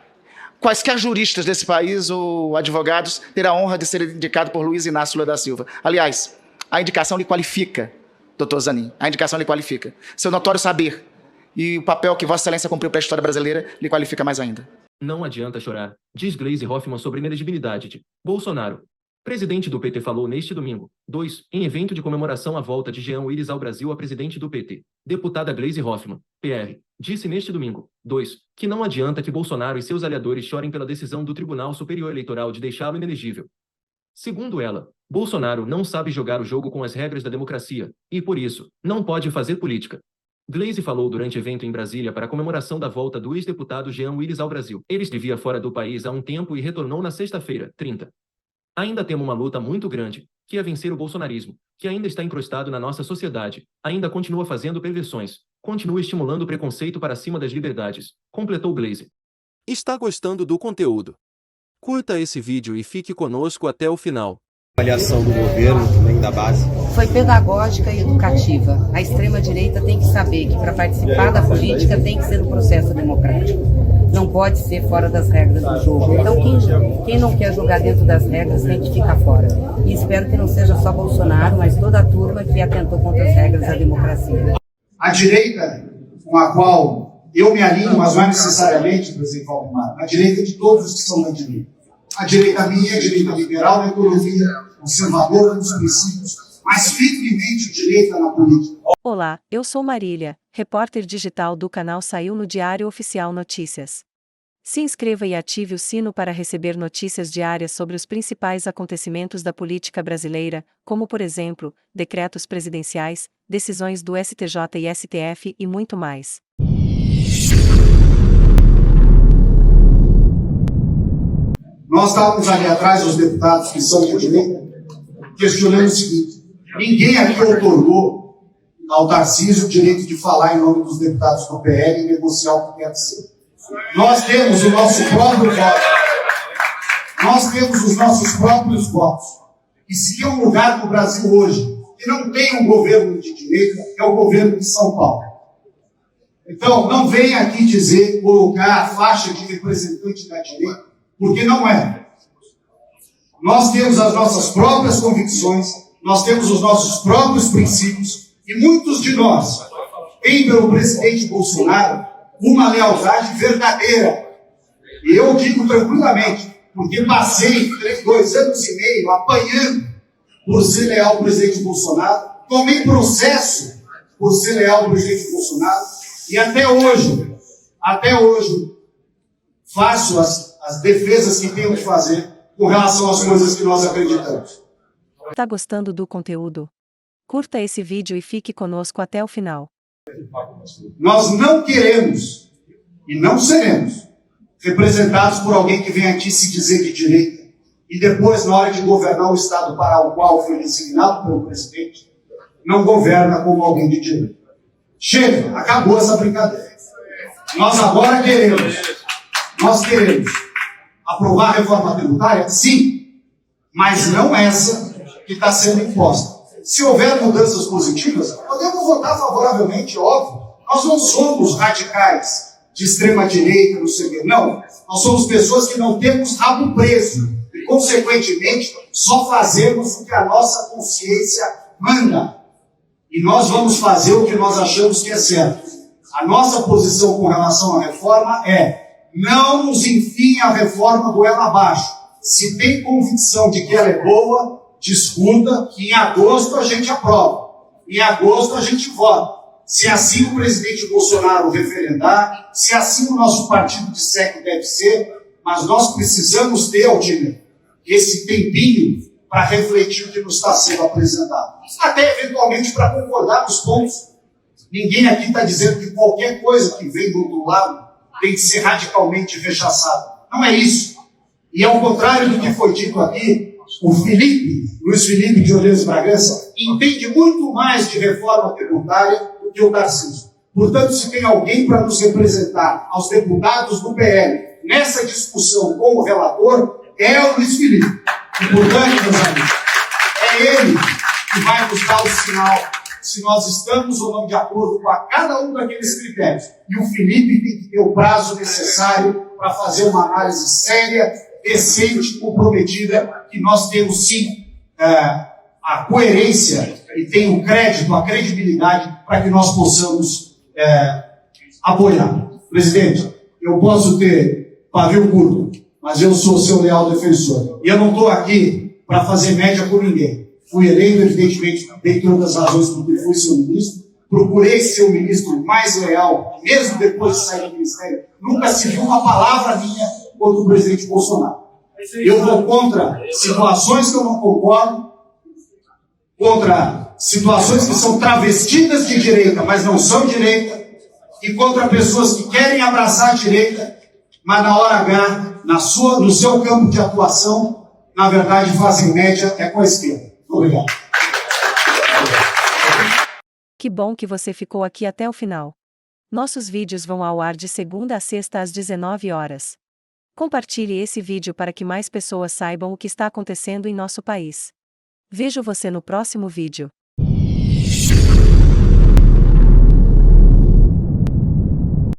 quaisquer juristas desse país ou advogados ter a honra de ser indicado por Luiz Inácio Lula da Silva. Aliás, a indicação lhe qualifica, doutor Zanin, a indicação lhe qualifica. Seu notório saber e o papel que Vossa Excelência cumpriu para a história brasileira lhe qualifica mais ainda. Não adianta chorar, diz Gleisi Hoffmann sobre inelegibilidade de Bolsonaro. Presidente do PT falou neste domingo, 2, em evento de comemoração à volta de Jean Willis ao Brasil a presidente do PT. Deputada Gleisi Hoffmann, PR, disse neste domingo, 2, que não adianta que Bolsonaro e seus aliadores chorem pela decisão do Tribunal Superior Eleitoral de deixá-lo inelegível. Segundo ela, Bolsonaro não sabe jogar o jogo com as regras da democracia, e por isso, não pode fazer política. Gleisi falou durante evento em Brasília para a comemoração da volta do ex-deputado Jean Willis ao Brasil. Ele esteve fora do país há um tempo e retornou na sexta-feira, 30. Ainda temos uma luta muito grande, que é vencer o bolsonarismo, que ainda está encrustado na nossa sociedade, ainda continua fazendo perversões, continua estimulando o preconceito para cima das liberdades, completou Gleisi. Está gostando do conteúdo? Curta esse vídeo e fique conosco até o final. Avaliação do governo, também da base. Foi pedagógica e educativa. A extrema-direita tem que saber que para participar da política tem que ser um processo democrático. Não pode ser fora das regras do jogo. Então quem não quer jogar dentro das regras tem que ficar fora. E espero que não seja só Bolsonaro, mas toda a turma que atentou contra as regras da democracia. A direita com a qual eu me alinho, mas não é necessariamente, presidente Valdemar, a direita de todos os que são da direita. A direita minha, a direita liberal, a economia conservadora dos princípios, mas firmemente direita na política. Olá, eu sou Marília, repórter digital do canal Saiu no Diário Oficial Notícias. Se inscreva e ative o sino para receber notícias diárias sobre os principais acontecimentos da política brasileira, como por exemplo, decretos presidenciais, decisões do STJ e STF e muito mais. Nós estávamos ali atrás, os deputados que são de direita, questionando o seguinte: ninguém aqui outorgou ao Tarcísio o direito de falar em nome dos deputados do PL e negociar o que quer ser. Nós temos o nosso próprio voto. Nós temos os nossos próprios votos. E se tem um lugar no Brasil hoje que não tem um governo de direita, é o governo de São Paulo. Então, não venha aqui dizer, colocar a faixa de representante da direita, porque não é. Nós temos as nossas próprias convicções, nós temos os nossos próprios princípios, e muitos de nós têm pelo presidente Bolsonaro uma lealdade verdadeira. E eu digo tranquilamente, porque passei 2 anos e meio apanhando por ser leal ao presidente Bolsonaro, tomei processo por ser leal ao presidente Bolsonaro, e até hoje, faço as defesas que tenho que fazer com relação às coisas que nós acreditamos. Tá gostando do conteúdo? Curta esse vídeo e fique conosco até o final. Nós não queremos e não seremos representados por alguém que vem aqui se dizer de direita e depois, na hora de governar o Estado para o qual foi designado pelo presidente, não governa como alguém de direita. Chega, acabou essa brincadeira. Nós agora queremos aprovar a reforma tributária? Sim, mas não essa que está sendo imposta. Se houver mudanças positivas, podemos votar favoravelmente, óbvio. Nós não somos radicais de extrema-direita, não sei o quê. Não, nós somos pessoas que não temos rabo preso e, consequentemente, só fazemos o que a nossa consciência manda. E nós vamos fazer o que nós achamos que é certo. A nossa posição com relação à reforma é: não nos enfiem a reforma goela abaixo. Se tem convicção de que ela é boa, discuta, que em agosto a gente aprova. Em agosto a gente vota. Se assim o presidente Bolsonaro referendar, se assim o nosso partido disser que deve ser, mas nós precisamos ter, Aldiner, esse tempinho para refletir o que nos está sendo apresentado. Até, eventualmente, para concordar com os pontos. Ninguém aqui está dizendo que qualquer coisa que vem do outro lado tem que ser radicalmente rechaçada. Não é isso. E ao contrário do que foi dito aqui, o Luiz Felipe de Orleans Bragança, entende muito mais de reforma tributária do que o Tarcísio. Portanto, se tem alguém para nos representar, aos deputados do PL, nessa discussão com o relator, é o Luiz Felipe. E, portanto, meus amigos, é ele que vai nos dar o sinal se nós estamos ou não de acordo com cada um daqueles critérios. E o Felipe tem que ter o prazo necessário para fazer uma análise séria, decente, comprometida, que nós temos sim a coerência e tem o crédito, a credibilidade para que nós possamos apoiar. Presidente, eu posso ter pavio curto, mas eu sou seu leal defensor. E eu não estou aqui para fazer média com ninguém. Fui eleito, evidentemente, dentre outras razões, porque fui seu ministro. Procurei ser o ministro mais leal, mesmo depois de sair do ministério. Nunca se viu uma palavra minha contra o presidente Bolsonaro. Eu vou contra situações que eu não concordo, contra situações que são travestidas de direita, mas não são direita, e contra pessoas que querem abraçar a direita, mas na hora H, no seu campo de atuação, na verdade fazem média com a esquerda. Obrigado. Que bom que você ficou aqui até o final. Nossos vídeos vão ao ar de segunda a sexta às 19 horas. Compartilhe esse vídeo para que mais pessoas saibam o que está acontecendo em nosso país. Vejo você no próximo vídeo.